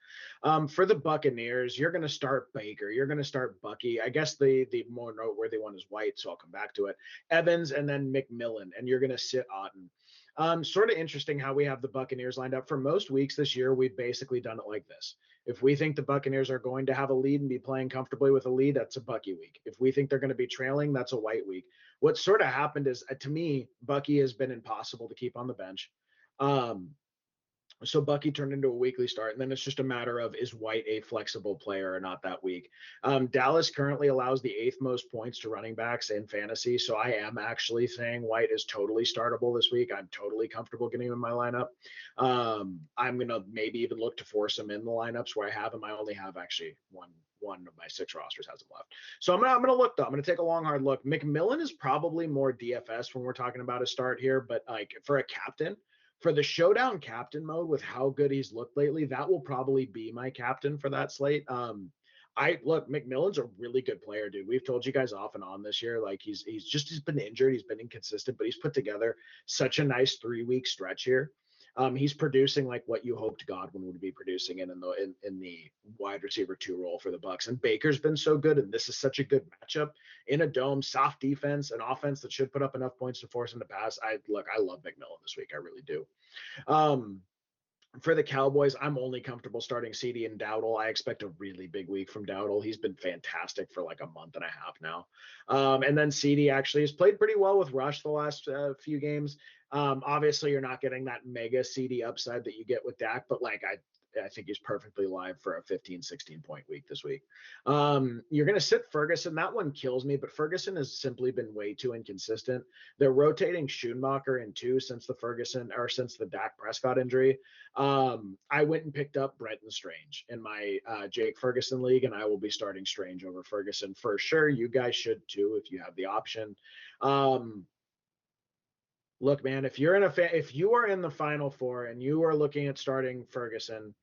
For the Buccaneers, you're going to start Baker. You're going to start Bucky. I guess the more noteworthy one is White, so I'll come back to it. Evans and then McMillan, and you're going to sit Otten. Sort of interesting how we have the Buccaneers lined up. For most weeks this year, we've basically done it like this. If we think the Buccaneers are going to have a lead and be playing comfortably with a lead, that's a Bucky week. If we think they're going to be trailing, that's a White week. What sort of happened is, to me, Bucky has been impossible to keep on the bench. So Bucky turned into a weekly start, and then it's just a matter of, is White a flexible player or not that week? Dallas currently allows the 8th most points to running backs in fantasy, so I am actually saying White is totally startable this week. I'm totally comfortable getting him in my lineup. I'm gonna maybe even look to force him in the lineups where I have him. I only have actually one one of my 6 rosters has him left. So I'm gonna look though. I'm gonna take a long hard look. McMillan is probably more DFS when we're talking about a start here, but like for a captain, for the showdown captain mode with how good he's looked lately, that will probably be my captain for that slate. I look, McMillan's a really good player, dude. We've told you guys off and on this year, like he's been injured, he's been inconsistent, but he's put together such a nice 3-week stretch here. He's producing like what you hoped Godwin would be producing in the wide receiver 2 role for the Bucks. And Baker's been so good, and this is such a good matchup in a dome, soft defense, an offense that should put up enough points to force him to pass. I love McMillan this week, I really do. For the Cowboys, I'm only comfortable starting CD and Dowdle. I expect a really big week from Dowdle. He's been fantastic for like a month and a half now. And then CD actually has played pretty well with Rush the last few games. Obviously, you're not getting that mega CD upside that you get with Dak, but like I think he's perfectly live for a 15, 16 point week this week. You're going to sit Ferguson. That one kills me, but Ferguson has simply been way too inconsistent. They're rotating Schoonmaker in 2 since the Dak Prescott injury. I went and picked up Brenton Strange in my Jake Ferguson league, and I will be starting Strange over Ferguson for sure. You guys should too if you have the option. Look, man, if you are in the Final Four and you are looking at starting Ferguson,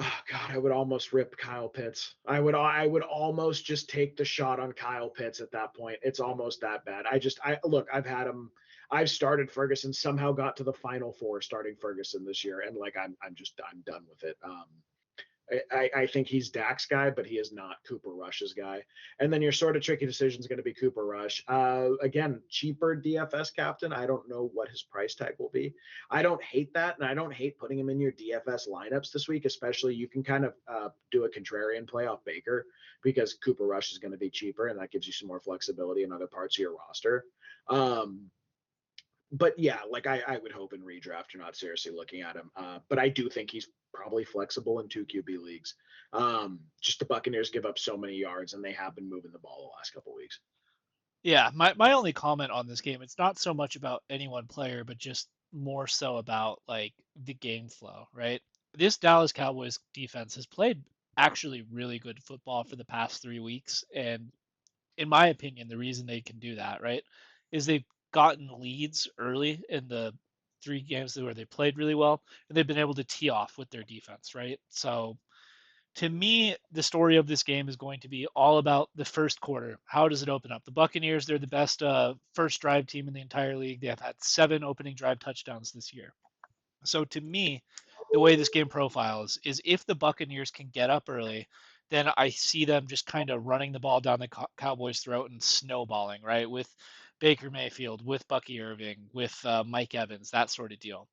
oh God, I would almost rip Kyle Pitts. I would almost just take the shot on Kyle Pitts at that point. It's almost that bad. I've had him. I've started Ferguson, somehow got to the Final Four starting Ferguson this year, and like I'm done with it. I think he's Dak's guy, but he is not Cooper Rush's guy. And then your sort of tricky decision is going to be Cooper Rush. Again, cheaper DFS captain. I don't know what his price tag will be. I don't hate that, and I don't hate putting him in your DFS lineups this week, especially you can kind of do a contrarian play off Baker because Cooper Rush is going to be cheaper, and that gives you some more flexibility in other parts of your roster. But yeah, like I would hope in redraft you're not seriously looking at him. But I do think he's probably flexible in 2 QB leagues. Just the Buccaneers give up so many yards, and they have been moving the ball the last couple of weeks. Yeah, my only comment on this game, it's not so much about any one player, but just more so about like the game flow, right? This Dallas Cowboys defense has played actually really good football for the past 3 weeks, and in my opinion, the reason they can do that, right, is they've gotten leads early in the 3 games where they played really well, and they've been able to tee off with their defense, right? So to me, the story of this game is going to be all about the first quarter. How does it open up? The Buccaneers, they're the best first drive team in the entire league. They have had 7 opening drive touchdowns this year. So to me, the way this game profiles is if the Buccaneers can get up early, then I see them just kind of running the ball down the Cowboys' throat and snowballing, right? With Baker Mayfield, with Bucky Irving, with Mike Evans, that sort of deal.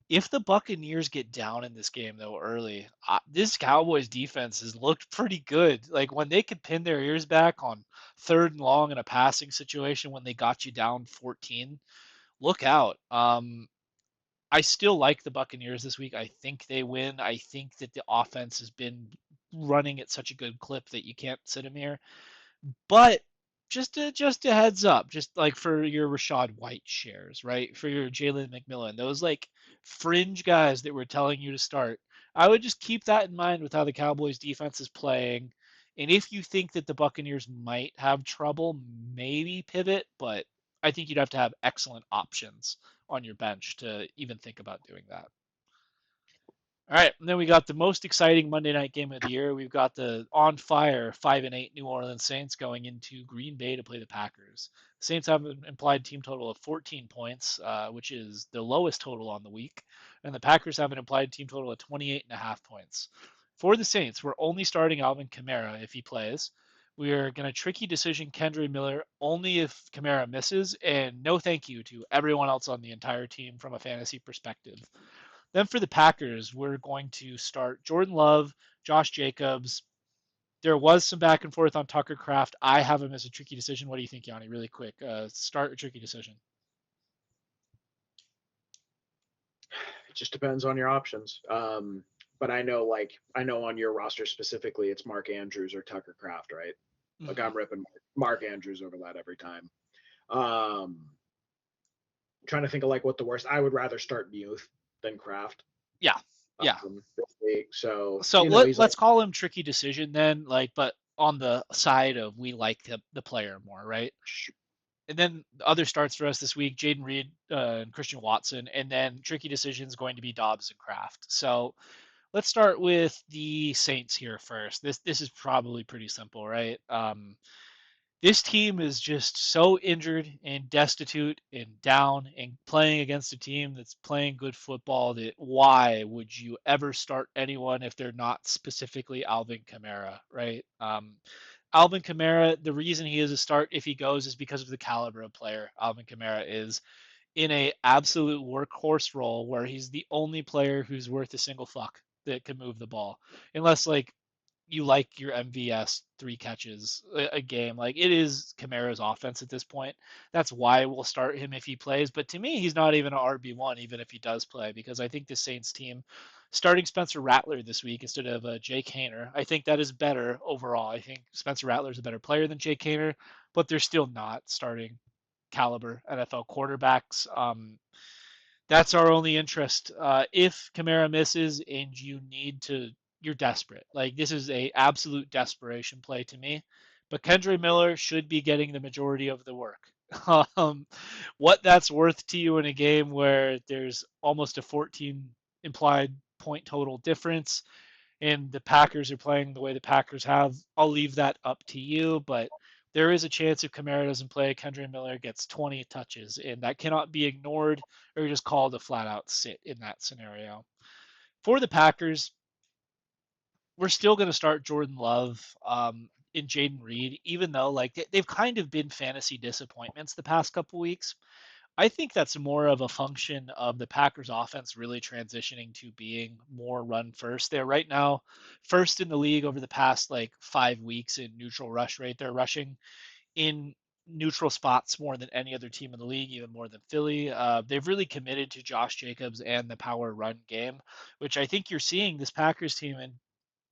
If the Buccaneers get down in this game though early, this Cowboys defense has looked pretty good. Like when they could pin their ears back on 3rd and long in a passing situation when they got you down 14, look out. I still like the Buccaneers this week. I think they win. I think that the offense has been running at such a good clip that you can't sit them here. But just a heads up, just like for your Rashad White shares, right? For your Jalen McMillan, those like fringe guys that were telling you to start. I would just keep that in mind with how the Cowboys defense is playing. And if you think that the Buccaneers might have trouble, maybe pivot, but I think you'd have to have excellent options on your bench to even think about doing that. All right, and then we got the most exciting Monday night game of the year. We've got the on fire 5-8 New Orleans Saints going into Green Bay to play the Packers. The Saints have an implied team total of 14 points, which is the lowest total on the week, and the Packers have an implied team total of 28.5 points. For the Saints, we're only starting Alvin Kamara if he plays. We are going to tricky decision Kendre Miller only if Kamara misses, and no thank you to everyone else on the entire team from a fantasy perspective. Then for the Packers, we're going to start Jordan Love, Josh Jacobs. There was some back and forth on Tucker Kraft. I have him as a tricky decision. What do you think, Yanni? Really quick. Start a tricky decision. It just depends on your options. But I know on your roster specifically, it's Mark Andrews or Tucker Kraft, right? Like I'm ripping Mark Andrews over that every time. Trying to think of like what the worst. I would rather start Muth than Kraft. Yeah, Yeah. this week. So, So he's like, let's call him tricky decision then, like, but on the side of we like the player more, right? And then the other starts for us this week: Jaden Reed and Christian Watson, and then tricky decisions going to be Dobbs and Kraft. So let's start with the Saints here first. This is probably pretty simple, right? This team is just so injured and destitute and down and playing against a team that's playing good football that why would you ever start anyone if they're not specifically Alvin Kamara, right? Alvin Kamara, the reason he is a start if he goes is because of the caliber of player Alvin Kamara is in a absolute workhorse role where he's the only player who's worth a single fuck that can move the ball. Unless like you like your MVS 3 catches a game. Like it is Kamara's offense at this point. That's why we'll start him if he plays. But to me, he's not even an RB1 even if he does play because I think the Saints team starting Spencer Rattler this week instead of Jake Haener, I think that is better overall. I think Spencer Rattler is a better player than Jake Haener, but they're still not starting caliber NFL quarterbacks. That's our only interest. If Kamara misses and you need to, you're desperate. Like this is a absolute desperation play to me. But Kendre Miller should be getting the majority of the work. um, what that's worth to you in a game where there's almost a 14 implied point total difference, and the Packers are playing the way the Packers have, I'll leave that up to you. But there is a chance if Kamara doesn't play, Kendra Miller gets 20 touches, and that cannot be ignored or just called a flat out sit in that scenario. For the Packers, we're still going to start Jordan Love in Jaden Reed, even though like they've kind of been fantasy disappointments the past couple weeks. I think that's more of a function of the Packers offense really transitioning to being more run first. They're right now first in the league over the past like 5 weeks in neutral rush rate. They're rushing in neutral spots more than any other team in the league, even more than Philly. They've really committed to Josh Jacobs and the power run game, which I think you're seeing this Packers team and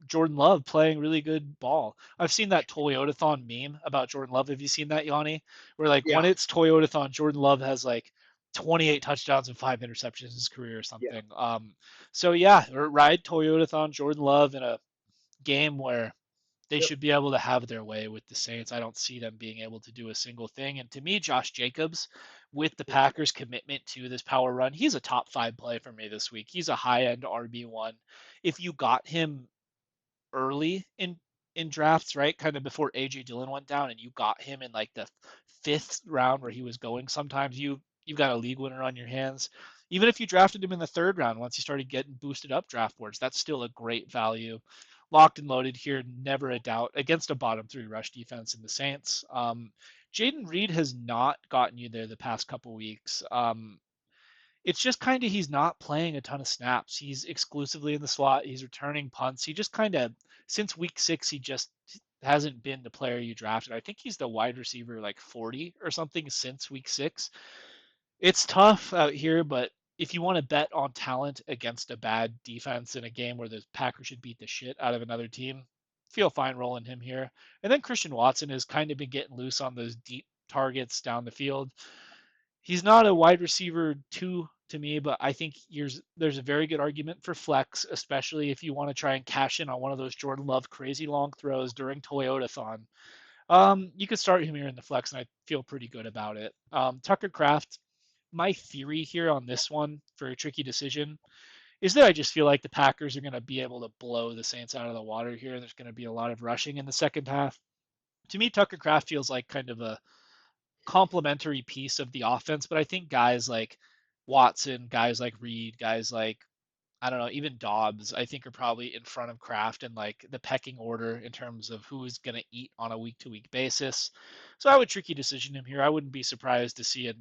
Jordan Love playing really good ball. I've seen that Toyotathon meme about Jordan Love. Have you seen that, Yanni? Where like when yeah, it's Toyotathon, Jordan Love has like 28 touchdowns and 5 interceptions in his career or yeah, something. So yeah, ride Toyotathon, Jordan Love in a game where they yep, should be able to have their way with the Saints. I don't see them being able to do a single thing. And to me, Josh Jacobs, with the Packers' commitment to this power run, he's a top 5 play for me this week. He's a high end RB1. If you got him early in drafts, right? Kind of before AJ Dillon went down, and you got him in like the 5th round where he was going. Sometimes you've got a league winner on your hands. Even if you drafted him in the 3rd round, once you started getting boosted up draft boards, that's still a great value. Locked and loaded here, never a doubt against a bottom 3 rush defense in the Saints. Jaden Reed has not gotten you there the past couple weeks. It's just kind of he's not playing a ton of snaps. He's exclusively in the slot. He's returning punts. He just kind of since week 6 he just hasn't been the player you drafted. I think he's the wide receiver like 40 or something since week 6. It's tough out here, but if you want to bet on talent against a bad defense in a game where the Packers should beat the shit out of another team, feel fine rolling him here. And then Christian Watson has kind of been getting loose on those deep targets down the field. He's not a wide receiver 2 to me, but I think there's a very good argument for flex, especially if you want to try and cash in on one of those Jordan Love crazy long throws during Toyotathon. You could start him here in the flex, and I feel pretty good about it. Tucker Kraft, my theory here on this one for a tricky decision is that I just feel like the Packers are going to be able to blow the Saints out of the water here. There's going to be a lot of rushing in the second half. To me, Tucker Kraft feels like kind of a complementary piece of the offense, but I think guys like Watson, guys like Reed, guys like I don't know, even Dobbs, I think are probably in front of Kraft in like the pecking order in terms of who is going to eat on a week to week basis. So I would tricky decision him here. I wouldn't be surprised to see a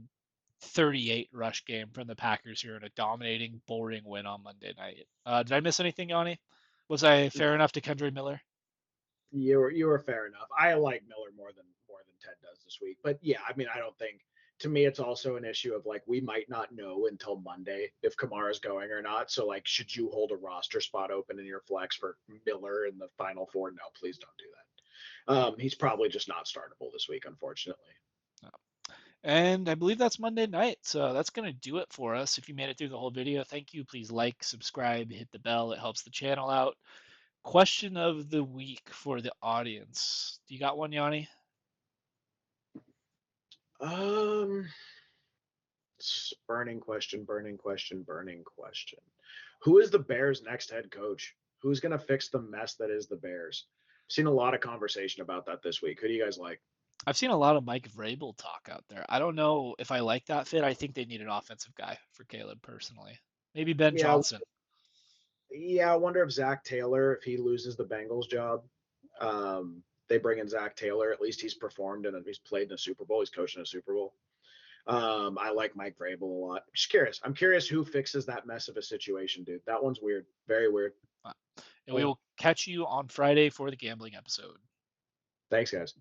38 rush game from the Packers here in a dominating, boring win on Monday night. Did I miss anything, Yanni? Was I fair enough to Kendra Miller? you were fair enough. I like Miller more than Ted does this week, but yeah, I mean, I don't think. To me, it's also an issue of like we might not know until Monday if Kamara's going or not. So like, should you hold a roster spot open in your flex for Miller in the final four? No, please don't do that. He's probably just not startable this week, unfortunately. And I believe that's Monday night. So that's going to do it for us. If you made it through the whole video, thank you. Please like, subscribe, hit the bell. It helps the channel out. Question of the week for the audience. Do you got one, Yanni? Um, burning question, burning question, burning question. Who is the Bears' next head coach? Who's going to fix the mess that is the Bears? I've seen a lot of conversation about that this week. Who do you guys like? I've seen a lot of Mike Vrabel talk out there. I don't know if I like that fit. I think they need an offensive guy for Caleb personally. Maybe Ben Yeah, Johnson. yeah. I wonder if Zach Taylor, if he loses the Bengals job, they bring in Zach Taylor. At least he's performed and he's played in a Super Bowl. He's coached in a Super Bowl. I like Mike Vrabel a lot. Just curious. I'm curious who fixes that mess of a situation, dude. That one's weird. Very weird. And we will catch you on Friday for the gambling episode. Thanks, guys.